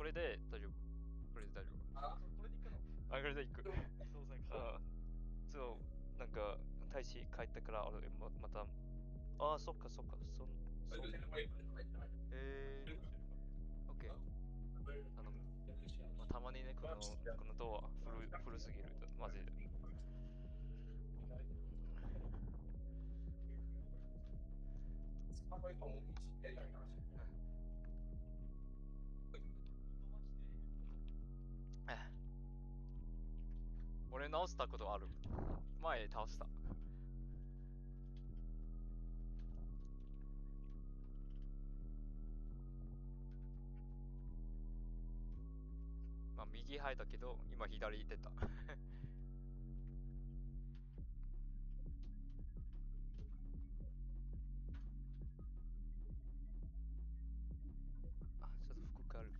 [SPEAKER 3] れで大丈夫これで大丈夫
[SPEAKER 7] これで行くの？
[SPEAKER 3] これで行くそうなんか大使帰ったから俺またそっかオッケーたまにねこのドア古すぎるマジで俺直したことある前倒した右入ったけど今左出たちょっと服変わる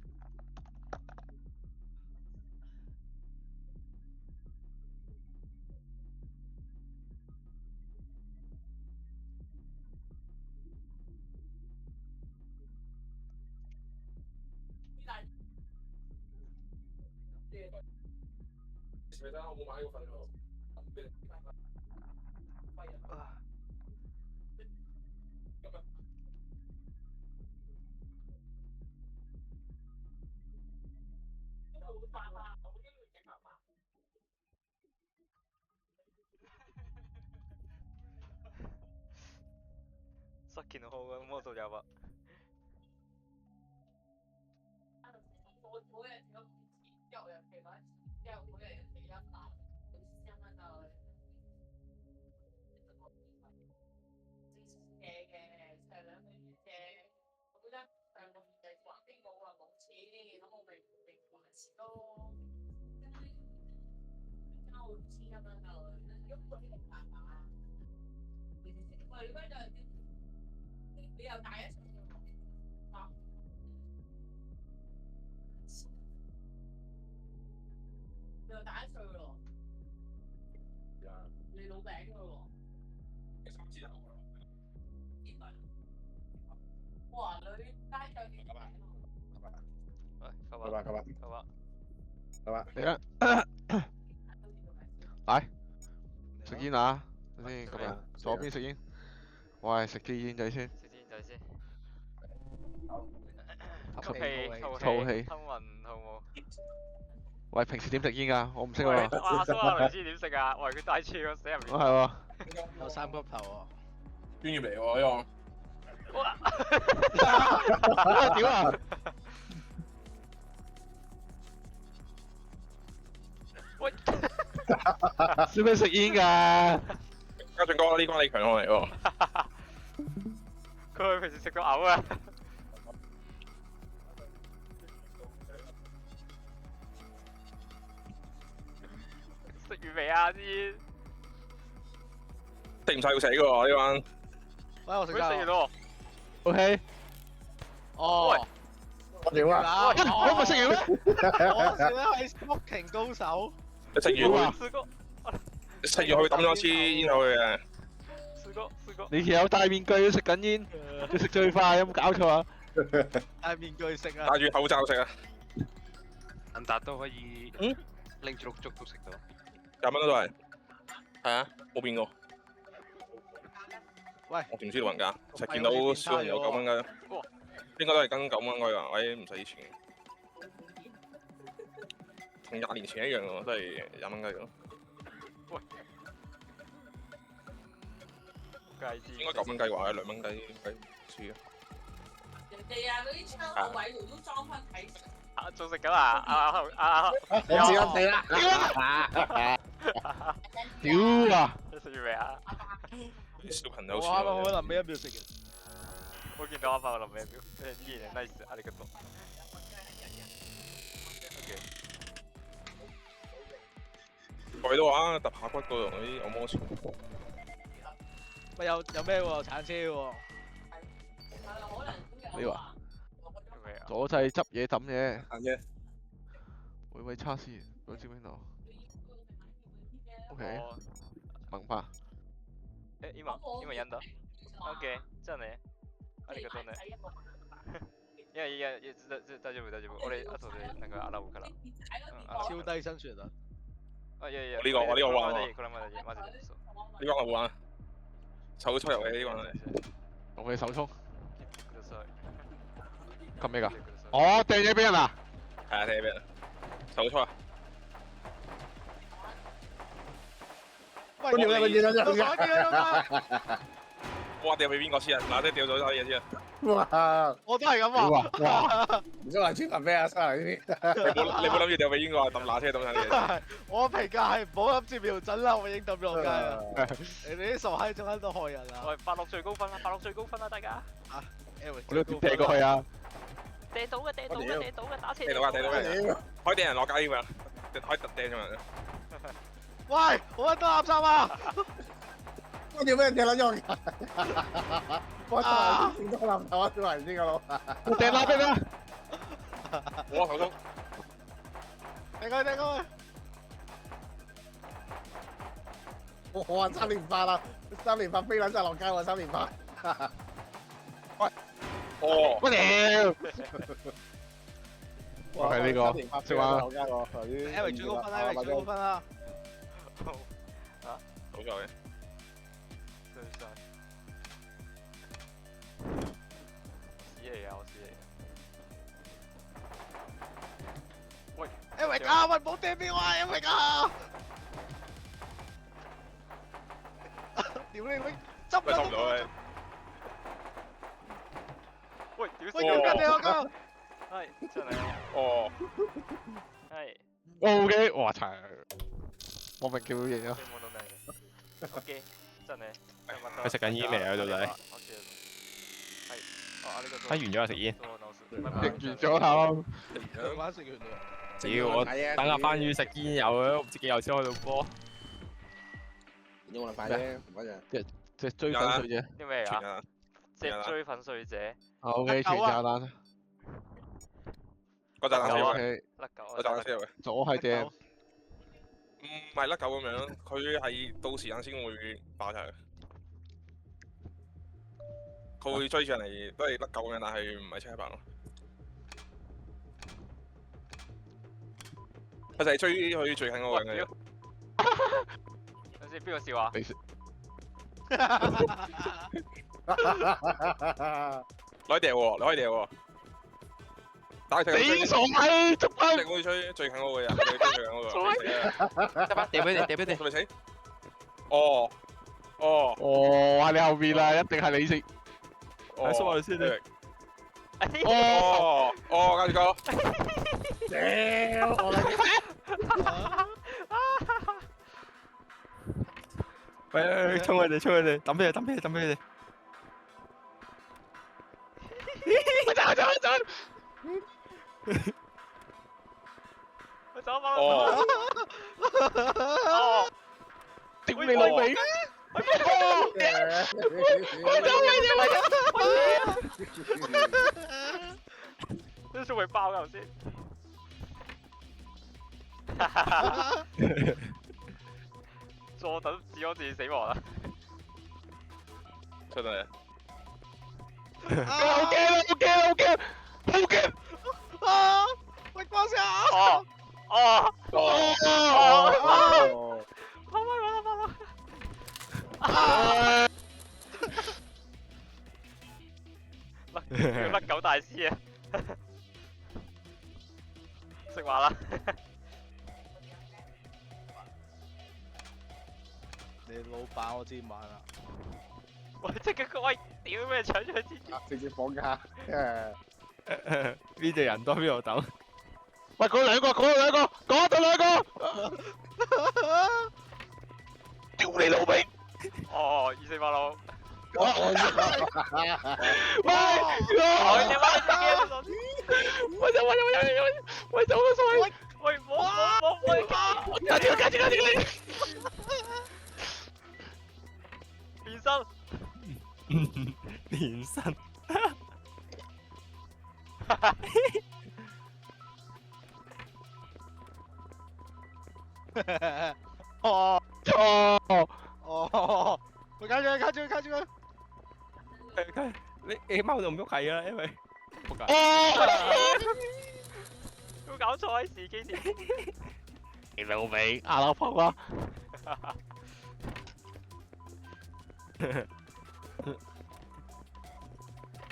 [SPEAKER 4] 咪得，我冇買嗰份喎。
[SPEAKER 3] さっきの方がモードやば
[SPEAKER 7] 次咯。交錢咁樣就，咁嗰啲明白嘛？喂，如果就你又大一歲啊？你又大一歲咯？你老餅噶咯喎？點解？哇！女街上面
[SPEAKER 3] 喂，靠
[SPEAKER 4] 拜拜，拜拜，
[SPEAKER 3] 靠吧。
[SPEAKER 4] 拜拜。
[SPEAKER 6] 嚟啊！嚟食煙啊！先咁樣，左邊食煙。我係食支煙仔先。
[SPEAKER 3] 食支煙仔先。
[SPEAKER 5] 透氣
[SPEAKER 6] 透氣
[SPEAKER 3] 吞雲好冇？
[SPEAKER 6] 喂，平時點食煙㗎？我唔識
[SPEAKER 3] 喂，
[SPEAKER 6] 喎。
[SPEAKER 3] 阿蘇亞雷斯點食啊？喂，佢帶住個死入面。
[SPEAKER 6] 係喎。
[SPEAKER 5] 有三級頭喎。
[SPEAKER 1] 專業嚟喎呢
[SPEAKER 3] 哇！
[SPEAKER 6] 屌啊！
[SPEAKER 3] 喂，
[SPEAKER 6] 使唔使食煙㗎？
[SPEAKER 1] 個。家俊哥呢關你強項嚟喎。
[SPEAKER 3] 佢平時食到嘔啊！食完未啊？啲
[SPEAKER 1] 食唔晒要死嘅喎呢關。
[SPEAKER 5] 喂，我食
[SPEAKER 3] 佢食完
[SPEAKER 5] 咗。
[SPEAKER 3] 咯。
[SPEAKER 6] OK。
[SPEAKER 5] 哦。
[SPEAKER 4] 我屌啊！
[SPEAKER 6] 我唔係食完咩？
[SPEAKER 5] 我笑咧係 smoking 高手。
[SPEAKER 1] 你食完
[SPEAKER 3] 試過，
[SPEAKER 1] 食完佢抌咗支煙落去嘅。
[SPEAKER 3] 試過。
[SPEAKER 6] 你條友戴面具都食緊煙，佢食最快，有冇搞錯啊？
[SPEAKER 5] 戴面具食啊！
[SPEAKER 1] 戴住口罩食啊！
[SPEAKER 8] 肯達都可以拎住碌竹都食到。
[SPEAKER 1] 20蚊都係。係啊，冇變過。
[SPEAKER 5] 喂，
[SPEAKER 1] 我點知老人家？成日見到小紅有9蚊雞，應該都係跟9蚊雞㗎，喂唔使錢。同20年前一樣喎，都係20蚊雞咯。
[SPEAKER 3] 喂，雞知
[SPEAKER 1] 應該9蚊雞話，2蚊雞雞唔知啊。
[SPEAKER 7] 人哋啊嗰啲窗口位度都裝翻睇相。
[SPEAKER 3] 啊，仲食緊啊！
[SPEAKER 4] 我知我死啦！
[SPEAKER 6] 屌啊！
[SPEAKER 3] 你食完未啊？
[SPEAKER 1] 啲小朋
[SPEAKER 5] 我
[SPEAKER 1] 友
[SPEAKER 5] 啱啱臨尾一秒食完。
[SPEAKER 3] 我見到阿爸臨尾一秒，依然 nice，啊你個度。
[SPEAKER 1] 佢都話揼下骨嗰度嗰啲按摩錢。
[SPEAKER 5] 喂，有咩喎？鏟車喎。
[SPEAKER 6] 你話左掣執嘢抌嘢，
[SPEAKER 1] 行啫。
[SPEAKER 6] 喂叉絲，嗰支邊度？OK，
[SPEAKER 3] 哦
[SPEAKER 6] 明白。
[SPEAKER 3] 今やんだ。OK，じゃあね。ありがとうね。いやいや大丈夫大丈夫。俺後でなんか洗うから。
[SPEAKER 5] 超低生存啊！
[SPEAKER 3] 啊いやいや。
[SPEAKER 1] 呢個我呢個玩喎。
[SPEAKER 3] これまでマジでそう。
[SPEAKER 1] 呢關我會玩。手抽遊戲呢關係。
[SPEAKER 6] 同佢手衝，
[SPEAKER 3] ください。
[SPEAKER 6] 撳咩㗎？哦，掟嘢俾人啊！
[SPEAKER 1] 係啊，睇下邊啊。手抽啊！
[SPEAKER 5] 喂，
[SPEAKER 4] 跟住咧，跟住咧，
[SPEAKER 5] 我手機啊！
[SPEAKER 1] 哇！掉俾邊個先啊？嗱，即係掉咗啲嘢先啊！
[SPEAKER 4] 哇！
[SPEAKER 5] 我都係咁話。
[SPEAKER 6] 哇！
[SPEAKER 4] 唔想話專登咩啊？生嚟呢
[SPEAKER 1] 你冇諗住掉俾邊個啊？抌乸車抌晒啲嘢。
[SPEAKER 5] 我評價係唔好諗住瞄準啦，我已經抌咗落街啦。你哋啲傻閪仲喺度害人啊！
[SPEAKER 3] 喂，8落最高分啦，8落最高分啦，大家。
[SPEAKER 6] 我都點掟過去啊？
[SPEAKER 3] 掟到嘅，打車。
[SPEAKER 1] 掟到啊！掟到嘅。可以掟人落街添啊！可以特掟咗人。
[SPEAKER 5] 喂，好多垃圾啊！
[SPEAKER 4] 我屌咩？掟撚咗我見到垃圾我都係先個佬。
[SPEAKER 6] 我掟啦，俾啦！
[SPEAKER 1] 我手衝。
[SPEAKER 5] 掟佢！
[SPEAKER 4] 我話3連發啦，3連發飛撚晒落街喎，3連發。
[SPEAKER 1] 哦。
[SPEAKER 6] 我屌！
[SPEAKER 4] 哇！
[SPEAKER 6] 係呢個
[SPEAKER 4] 3連發飛撚晒落街喎。
[SPEAKER 5] Eric 最高分啦，Eric 最高分啦。
[SPEAKER 1] 好在嘅。
[SPEAKER 3] 屎嚟啊！我屎嚟。喂
[SPEAKER 5] Eric 啊，喂，唔好掟俾我啊，Eric 啊！屌你喂，執
[SPEAKER 1] 喂，收唔到嘅。
[SPEAKER 3] 喂，屌
[SPEAKER 5] 喂，屌緊你我個！
[SPEAKER 3] 係真係。
[SPEAKER 1] 哦。
[SPEAKER 3] 係。
[SPEAKER 6] OK，哇擦！莫名叫型啊！
[SPEAKER 3] OK，真係。
[SPEAKER 8] 佢食緊煙未啊？到底？
[SPEAKER 3] 係。
[SPEAKER 2] 睇完咗食煙。
[SPEAKER 6] 食完咗啦。
[SPEAKER 5] 兩晚食完啦。
[SPEAKER 2] 屌我等阿番禺食煙油啊，唔知幾油先開到波。
[SPEAKER 4] 用我嚟快啫，唔緊要。
[SPEAKER 6] 隻追粉碎啫。
[SPEAKER 3] 啲咩啊？
[SPEAKER 2] 啊！
[SPEAKER 3] 即係追粉碎者，
[SPEAKER 6] OK，全炸彈。
[SPEAKER 2] 嗰陣
[SPEAKER 3] 有啊
[SPEAKER 6] OK，
[SPEAKER 3] 甩狗
[SPEAKER 2] 嗰陣先嘅。
[SPEAKER 6] 左係正。
[SPEAKER 2] 唔係甩狗咁樣，佢係到時間先會爆炸嘅。佢會追上嚟都係甩狗咁樣，但係唔係車爆咯。佢就係追佢最近嗰個人嘅。
[SPEAKER 3] 等先，邊個笑啊？
[SPEAKER 2] 攞掉喎，你可以掉喎。打佢
[SPEAKER 1] 死傻閪，捉翻
[SPEAKER 2] 一定會追最近嗰個人，你追最近嗰個。
[SPEAKER 6] 得吧，掉俾你，掉俾你。
[SPEAKER 2] 係咪死？哦，哦，
[SPEAKER 6] 哦，喺你後邊啦，一定係你食。
[SPEAKER 2] 哦，
[SPEAKER 6] 縮下先你。
[SPEAKER 2] 哦，哦，跟住講。
[SPEAKER 4] 屌，我哋
[SPEAKER 2] 喂，衝佢哋，衝佢哋，抌俾佢，抌俾佢，抌俾佢哋。
[SPEAKER 1] 走，
[SPEAKER 3] 我走翻。
[SPEAKER 2] 哦，
[SPEAKER 3] 哦，
[SPEAKER 1] 屌你老味！
[SPEAKER 3] 都仲未爆頭先。坐等治安自己死亡啦！
[SPEAKER 2] 出到嚟。
[SPEAKER 1] 好驚！
[SPEAKER 5] 啊！喂，關聲啊！
[SPEAKER 3] 哦哦
[SPEAKER 4] 哦，
[SPEAKER 3] 跑甩狗大師啊！食話啦！
[SPEAKER 5] 你老闆我知唔玩啦。
[SPEAKER 3] 喂，即刻喂，屌咩搶咗支箭？
[SPEAKER 4] 直接放假，
[SPEAKER 2] 邊隻人多邊度等？
[SPEAKER 1] 喂，嗰兩個，嗰度兩個，屌你老味！
[SPEAKER 3] 哦，2486。
[SPEAKER 1] 喂，
[SPEAKER 3] 我點解
[SPEAKER 1] 喂，走個衰！
[SPEAKER 3] 喂，冇！
[SPEAKER 1] 加住你！
[SPEAKER 3] 變身！
[SPEAKER 2] 變身。
[SPEAKER 5] 哦
[SPEAKER 1] 錯，
[SPEAKER 5] 哦，喂，卡住佢！
[SPEAKER 2] 你貓就唔喐係啦，因為。
[SPEAKER 3] 有冇搞錯喺時機前？
[SPEAKER 1] 你老味，阿老婆啊！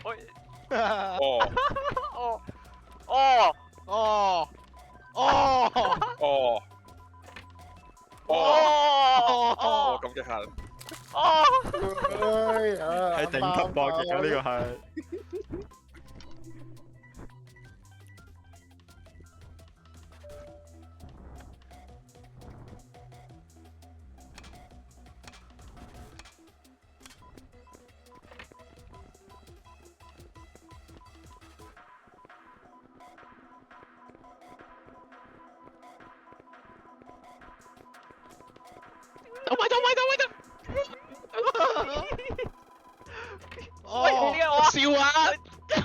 [SPEAKER 3] 喂，
[SPEAKER 2] 哦，
[SPEAKER 3] 哦，
[SPEAKER 5] 哦
[SPEAKER 2] 哦，
[SPEAKER 3] 哦，
[SPEAKER 2] 哦，咁嘅係。
[SPEAKER 3] 哦，
[SPEAKER 2] 係頂級搏擊啊！呢個係。
[SPEAKER 3] 喂，點解我啊？
[SPEAKER 1] 笑啊！點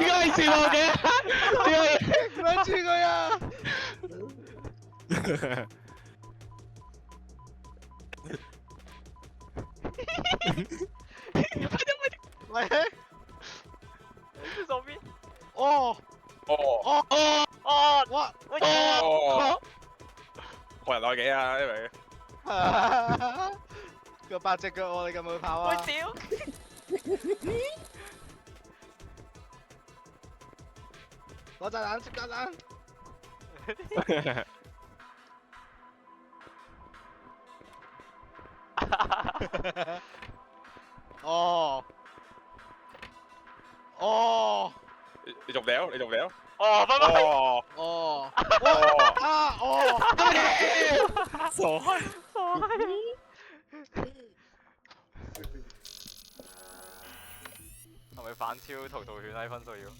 [SPEAKER 1] 解你笑我嘅？點解？
[SPEAKER 5] 咪住佢啊！喂，
[SPEAKER 3] 你做邊？
[SPEAKER 5] 哦，哇，喂，
[SPEAKER 2] 學人耐幾啊？因為
[SPEAKER 5] 個八隻腳喎，你咁會跑啊？
[SPEAKER 3] 喂，屌！
[SPEAKER 5] 攞炸彈，接炸彈。哦，哦，
[SPEAKER 2] 你仲撩？你仲撩？
[SPEAKER 3] 哦，拜拜。
[SPEAKER 2] 哦
[SPEAKER 5] 哦，
[SPEAKER 2] 哦，
[SPEAKER 5] 啊，哦，
[SPEAKER 2] 傻閪。
[SPEAKER 3] 係咪反超圖圖犬喺分數要？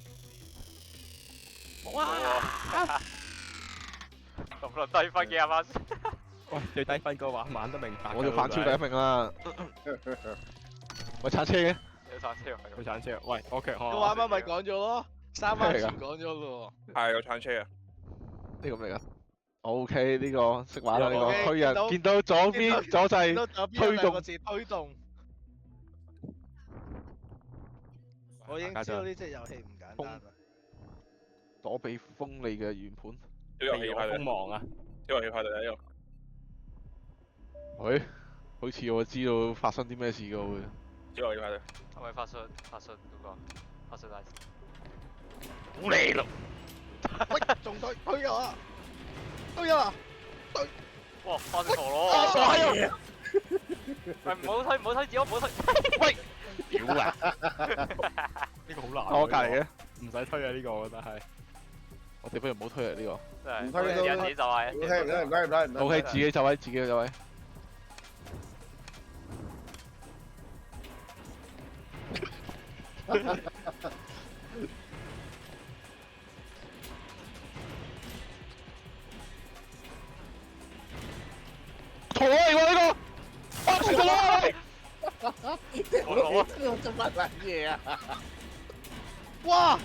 [SPEAKER 2] 哇！
[SPEAKER 3] 咁落低分嘅阿媽。
[SPEAKER 1] 喂，最低分個話玩得明白。
[SPEAKER 6] 我就反超第一名啦。喂，鏟車嘅，
[SPEAKER 3] 有鏟車
[SPEAKER 1] 佢鏟車。喂，OK，
[SPEAKER 5] 我啱啱咪講咗咯，3晚前講咗咯
[SPEAKER 2] 係有鏟車啊！
[SPEAKER 6] 呢個咩㗎？OK，呢個識玩啦，呢個
[SPEAKER 5] ，OK，
[SPEAKER 6] 推人，見到左邊左
[SPEAKER 5] 喎。
[SPEAKER 6] 掣
[SPEAKER 5] 到左邊
[SPEAKER 6] 推動
[SPEAKER 5] 有兩個字推動。我已經知道呢隻遊戲唔簡單啦。
[SPEAKER 6] 躲避鋒利嘅圓盤。
[SPEAKER 2] 呢個戲派對，
[SPEAKER 1] 鋒芒啊！
[SPEAKER 2] 呢個戲派對呢個。
[SPEAKER 6] 喂，好似我知道發生啲咩事㗎會。
[SPEAKER 2] 呢個戲派對。
[SPEAKER 3] 係咪發出嗰個發出大字？
[SPEAKER 6] 好嚟咯！
[SPEAKER 5] 喂，仲推咗啊！推咗啊！
[SPEAKER 3] 哇，發出陀螺！
[SPEAKER 5] 傻閪啊！
[SPEAKER 3] 喂，唔好推字，唔好推。
[SPEAKER 6] 屌啊！
[SPEAKER 1] 呢個好難。
[SPEAKER 6] 我隔離嘅，
[SPEAKER 1] 唔使推啊！呢個我覺得係。
[SPEAKER 6] 我哋不如唔好推啊呢個。
[SPEAKER 3] 真係，
[SPEAKER 4] 唔推都
[SPEAKER 3] 有自己就係。
[SPEAKER 4] 唔
[SPEAKER 6] OK，自己就位，自己就位。陀螺嚟喎呢個，安全陀螺嚟。
[SPEAKER 4] 我做乜撚嘢啊？
[SPEAKER 5] 哇！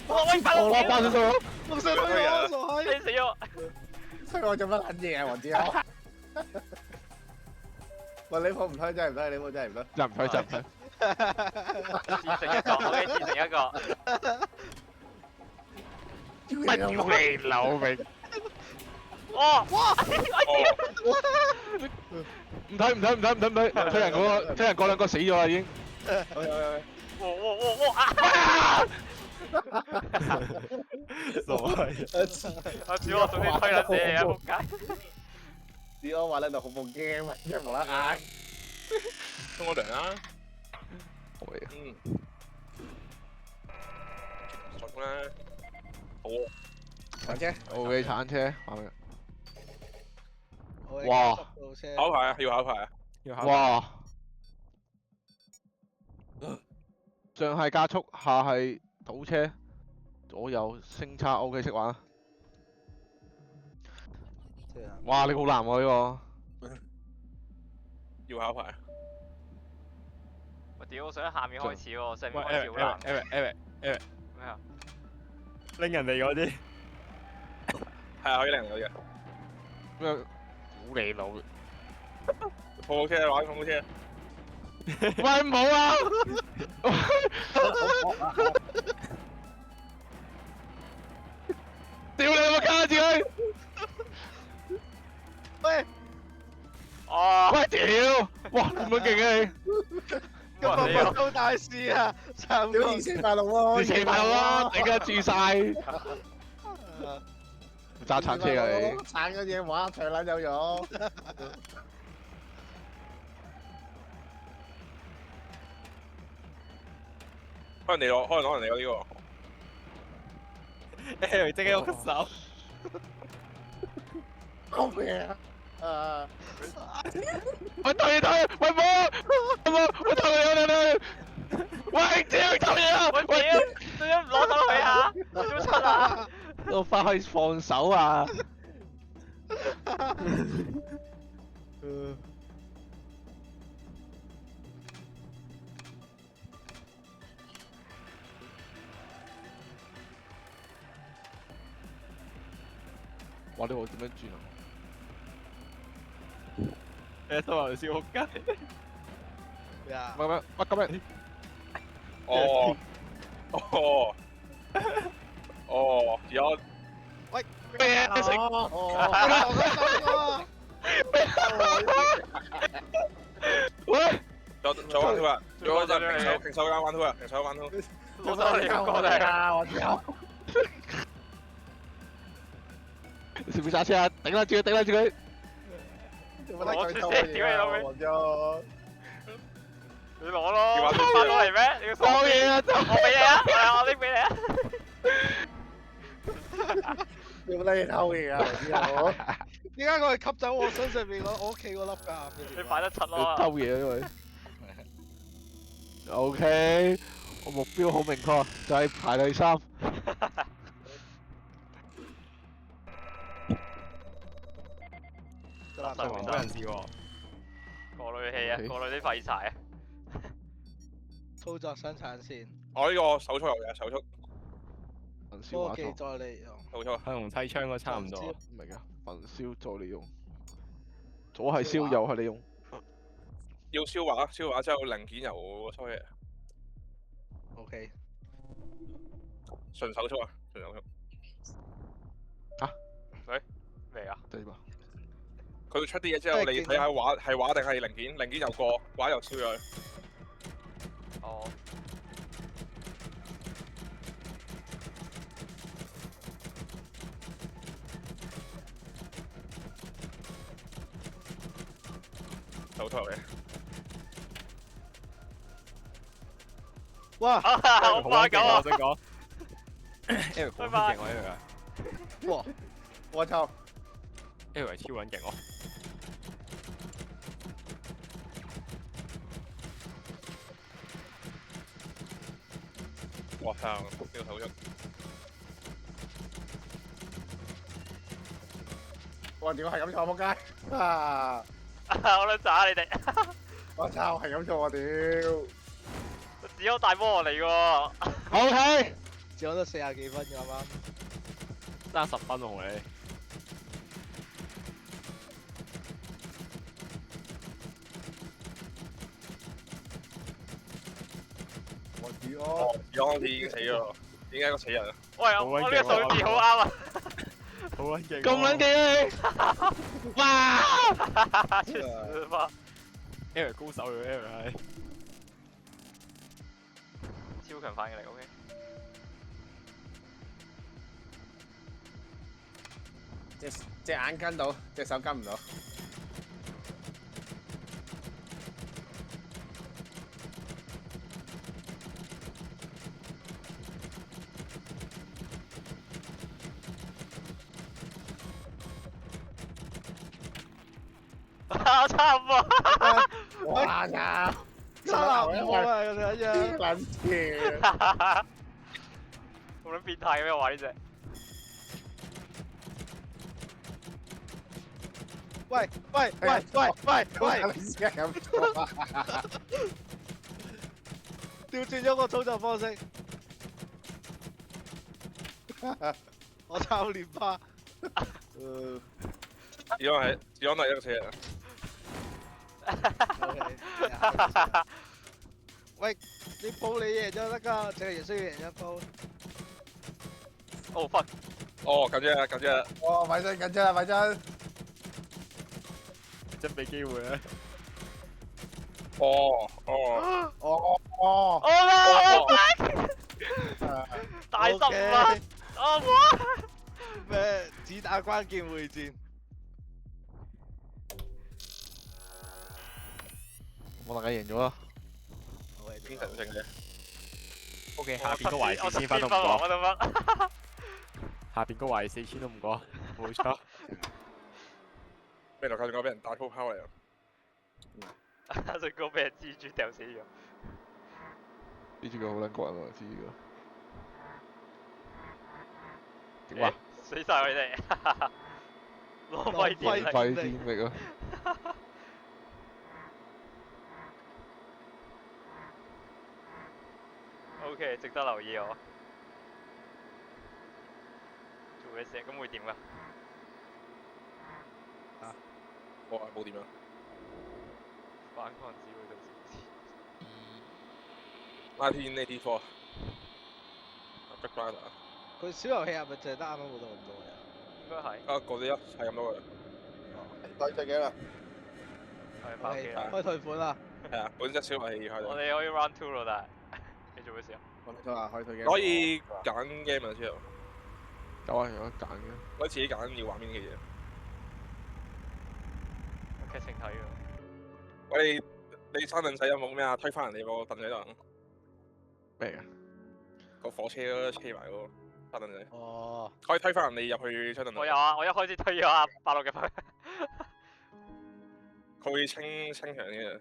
[SPEAKER 3] 哇喂，
[SPEAKER 6] 陀螺爆咗陀螺。
[SPEAKER 5] 六歲推咗，傻閪！
[SPEAKER 3] 死咗！
[SPEAKER 4] 推我做乜撚嘢啊？黃子豪。喂，你鋪唔推真係唔推，你鋪真係唔推。
[SPEAKER 6] 就唔推就唔推。
[SPEAKER 3] 自成一個，OK，自成一個。
[SPEAKER 6] 屌你老味！
[SPEAKER 3] 哇！
[SPEAKER 6] 唔睇，推人嗰兩個死咗啦已經。
[SPEAKER 3] 哇！
[SPEAKER 1] 傻閪。
[SPEAKER 3] 阿小我送啲推撚嘢啊！仆街！
[SPEAKER 4] 子安話呢度好冇 game 啊，一無啦啦。
[SPEAKER 2] 沖我涼啦。
[SPEAKER 6] 喂，
[SPEAKER 2] 熟啦。好。
[SPEAKER 4] 鏟車。
[SPEAKER 6] OK，鏟車，玩咩？
[SPEAKER 5] 我哋
[SPEAKER 6] 哇
[SPEAKER 5] 速度車
[SPEAKER 2] 考牌啊！要考牌啊！
[SPEAKER 1] 要考。
[SPEAKER 6] 哇！上係加速，下係倒車，左右升叉 OK 識玩啊！哇！你好難喎呢
[SPEAKER 2] 要考牌。
[SPEAKER 3] 我屌，我想喺下面開始喎，上
[SPEAKER 1] 喂
[SPEAKER 3] 面開始好難。
[SPEAKER 1] ，Eric，
[SPEAKER 3] 咩啊？
[SPEAKER 1] 拎人哋嗰啲。
[SPEAKER 2] 係啊，可以拎到嘅。
[SPEAKER 6] 個咩？好你老！
[SPEAKER 2] 碰車玩碰車。
[SPEAKER 6] 喂唔好啊！屌你老母卡住佢！
[SPEAKER 5] 喂，
[SPEAKER 3] 哦！
[SPEAKER 6] 喂屌！哇咁樣勁啊
[SPEAKER 5] 今日發生大事啊！差唔多
[SPEAKER 4] 屌二四八六喎，
[SPEAKER 6] 你！你埋啦，頂得住晒！揸鏟車啊你！
[SPEAKER 4] 鏟嗰嘢玩長撚有用。
[SPEAKER 2] 可能攞人哋嗰啲喎。
[SPEAKER 1] Eric 即刻喐手。
[SPEAKER 4] 講咩啊？
[SPEAKER 6] 喂對，喂冇，我偷嘢喂屌偷嘢啊！
[SPEAKER 3] 我屌，點解唔攞走佢啊？做乜柒啊？
[SPEAKER 6] 我翻去放手啊！哇！呢個點樣轉啊？
[SPEAKER 1] 誒，收埋笑仆街。
[SPEAKER 5] 咩啊？
[SPEAKER 6] 乜咁樣？
[SPEAKER 2] 哦。哦，有。
[SPEAKER 5] 喂，
[SPEAKER 6] 咩啊？食喂！
[SPEAKER 2] 再玩拖啊！再玩陣平手間玩拖啊！平手玩拖。
[SPEAKER 3] 攞走你個過嚟。
[SPEAKER 4] 啊！我屌！
[SPEAKER 6] 你識唔識揸車啊？頂啦住佢，頂啦住佢！
[SPEAKER 3] 攞住先，屌你老味！
[SPEAKER 4] 黃咗。
[SPEAKER 3] 你攞咯，發到嚟咩？你要
[SPEAKER 6] 收嘢啊！
[SPEAKER 3] 我俾你啊，係我拎俾你啊。
[SPEAKER 4] 要唔得你偷嘢啊？黃之豪。
[SPEAKER 5] 點解佢係吸走我身上面我屋企嗰粒㗎？
[SPEAKER 3] 你擺得柒
[SPEAKER 6] 你
[SPEAKER 3] 咯。
[SPEAKER 6] 偷嘢啊因為。OK，我目標好明確，就係排第3。
[SPEAKER 5] 得啦，
[SPEAKER 3] 上面
[SPEAKER 2] 冇人試喎。
[SPEAKER 3] 過濾器啊，
[SPEAKER 6] OK
[SPEAKER 3] 過濾啲廢柴啊。
[SPEAKER 5] 操作生產線，
[SPEAKER 4] 我呢個手速有嘅，手速
[SPEAKER 6] 焚燒
[SPEAKER 5] 科技
[SPEAKER 6] 畫作，
[SPEAKER 5] 再利用。
[SPEAKER 4] 手速。
[SPEAKER 2] 佢同砌槍嗰差唔多。
[SPEAKER 6] 唔明啊？焚燒再利用，左係燒，右係利用。
[SPEAKER 4] 要燒畫，燒畫之後零件由收起，
[SPEAKER 5] OK，
[SPEAKER 4] 純手速啊，純手速。
[SPEAKER 3] 咩啊？
[SPEAKER 6] 對吧？
[SPEAKER 4] 佢出啲嘢之後，你睇下畫係畫定係零件，零件又過，畫又燒咗。
[SPEAKER 3] 哦。
[SPEAKER 4] 手速嘅。
[SPEAKER 5] 哇！
[SPEAKER 3] 好快狗啊！
[SPEAKER 2] 我想講，L 好勁喎 L 啊
[SPEAKER 5] 哇！
[SPEAKER 4] 我操！
[SPEAKER 2] ，L 係超撚勁喎。
[SPEAKER 4] 我操！呢個手速。哇！屌係咁錯仆街啊！
[SPEAKER 3] 我撚渣你哋，
[SPEAKER 4] 我操係咁錯啊屌！
[SPEAKER 3] 只有大魔王嚟喎。
[SPEAKER 6] OK，
[SPEAKER 5] 只有得40幾分㗎啱啱。
[SPEAKER 2] 爭10分喎同你。
[SPEAKER 4] 我屌！哦，而家已經死咗，點解個死人啊？
[SPEAKER 3] 喂，我呢個數字好啱啊！
[SPEAKER 2] 好撚勁。
[SPEAKER 6] 咁撚勁啊你！哇！
[SPEAKER 3] 去死吧！
[SPEAKER 2] L 高手嚟 L 係。
[SPEAKER 3] 超強反應力 ，OK。
[SPEAKER 4] 隻眼跟到，隻手跟唔到。
[SPEAKER 3] 差唔多。
[SPEAKER 4] 哇操！
[SPEAKER 5] 差唔多啊，佢一樣。
[SPEAKER 4] 撚線！
[SPEAKER 3] 好撚變態嘅咩話呢隻？
[SPEAKER 5] 喂喂喂喂喂喂！
[SPEAKER 4] 你先係咁錯啊！
[SPEAKER 5] 調轉咗個操作方式。我抄連趴。
[SPEAKER 4] 只安係一個死人啊！
[SPEAKER 5] OK，喂，你鋪你贏就得㗎，淨係需要贏一鋪。
[SPEAKER 3] 哦 fuck！
[SPEAKER 4] 哦，緊張啦，緊張啦！哦，咪真緊張啦，咪真！
[SPEAKER 2] 真俾機會啊！
[SPEAKER 4] 哦哦哦哦！
[SPEAKER 3] 哦大15啊！哦哇！
[SPEAKER 5] 咩子彈關鍵會戰？
[SPEAKER 6] 我大家贏咗啦。
[SPEAKER 4] 精神性嘅。
[SPEAKER 2] O.K. 下邊個壞4000分都唔
[SPEAKER 3] 我
[SPEAKER 2] 過，
[SPEAKER 3] 都乜？
[SPEAKER 2] 下邊個壞4000都唔過，冇錯。
[SPEAKER 4] 咩落架仲有俾人打鋪拋嚟啊！
[SPEAKER 3] 阿俊哥俾人蜘蛛掉死咗。
[SPEAKER 6] 呢隻腳好撚過癮喎，知呢個。點啊？
[SPEAKER 3] 死晒佢哋！攞廢電
[SPEAKER 6] 廢電力啊！
[SPEAKER 3] O.K. 值得留意我。做嘅事咁會點㗎？
[SPEAKER 4] 我話冇點啊！
[SPEAKER 3] 反抗只會導致。
[SPEAKER 4] 1984 Big Brother
[SPEAKER 5] 佢小遊戲係咪淨係得啱啱冇到咁多嘅？
[SPEAKER 3] 應該係。
[SPEAKER 4] 啊，嗰啲係咁多嘅。對隻嘅啦。
[SPEAKER 3] 係翻機啦。
[SPEAKER 5] 開退款啦！
[SPEAKER 4] 係啊，本質小遊戲喺度。
[SPEAKER 3] 我哋可以 round two 咯，但係你做嘅時候。
[SPEAKER 4] 冇錯啊，開退嘅。可以揀 game 啊，之後。
[SPEAKER 6] 有啊，有得揀嘅。
[SPEAKER 4] 可以自己揀要玩邊嘅嘢。
[SPEAKER 3] 劇情睇喎。
[SPEAKER 4] 喂，你三輪仔有冇咩啊？推翻人哋個凳仔度。
[SPEAKER 6] 咩啊？
[SPEAKER 4] 個火車車埋嗰個。
[SPEAKER 9] 巴頓仔
[SPEAKER 5] 哦，
[SPEAKER 9] 可以推翻人哋入去車頓內，
[SPEAKER 3] 我有啊，我一開始推咗阿八六入去。
[SPEAKER 9] 佢會清強啲嘅，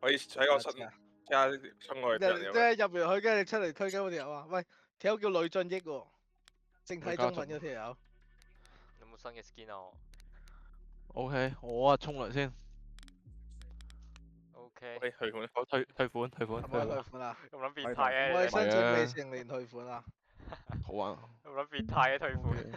[SPEAKER 9] 可以喺個身即刻衝過去
[SPEAKER 5] 即
[SPEAKER 9] 俾人哋。
[SPEAKER 5] 係入完去，跟住你出嚟推緊嗰條友啊！喂，條友叫呂俊益喎，正體中文嗰條友。
[SPEAKER 3] 有冇新嘅 skin 啊
[SPEAKER 6] OK，我啊沖涼先。
[SPEAKER 3] ？OK，
[SPEAKER 9] 可以去款。
[SPEAKER 2] 我退款。
[SPEAKER 5] 係咪退款啊？
[SPEAKER 3] 咁撚變態嘅你哋，
[SPEAKER 5] 我係申請未成年退款啊！
[SPEAKER 6] 好玩。
[SPEAKER 3] 咁撚變態嘅退款。
[SPEAKER 6] OK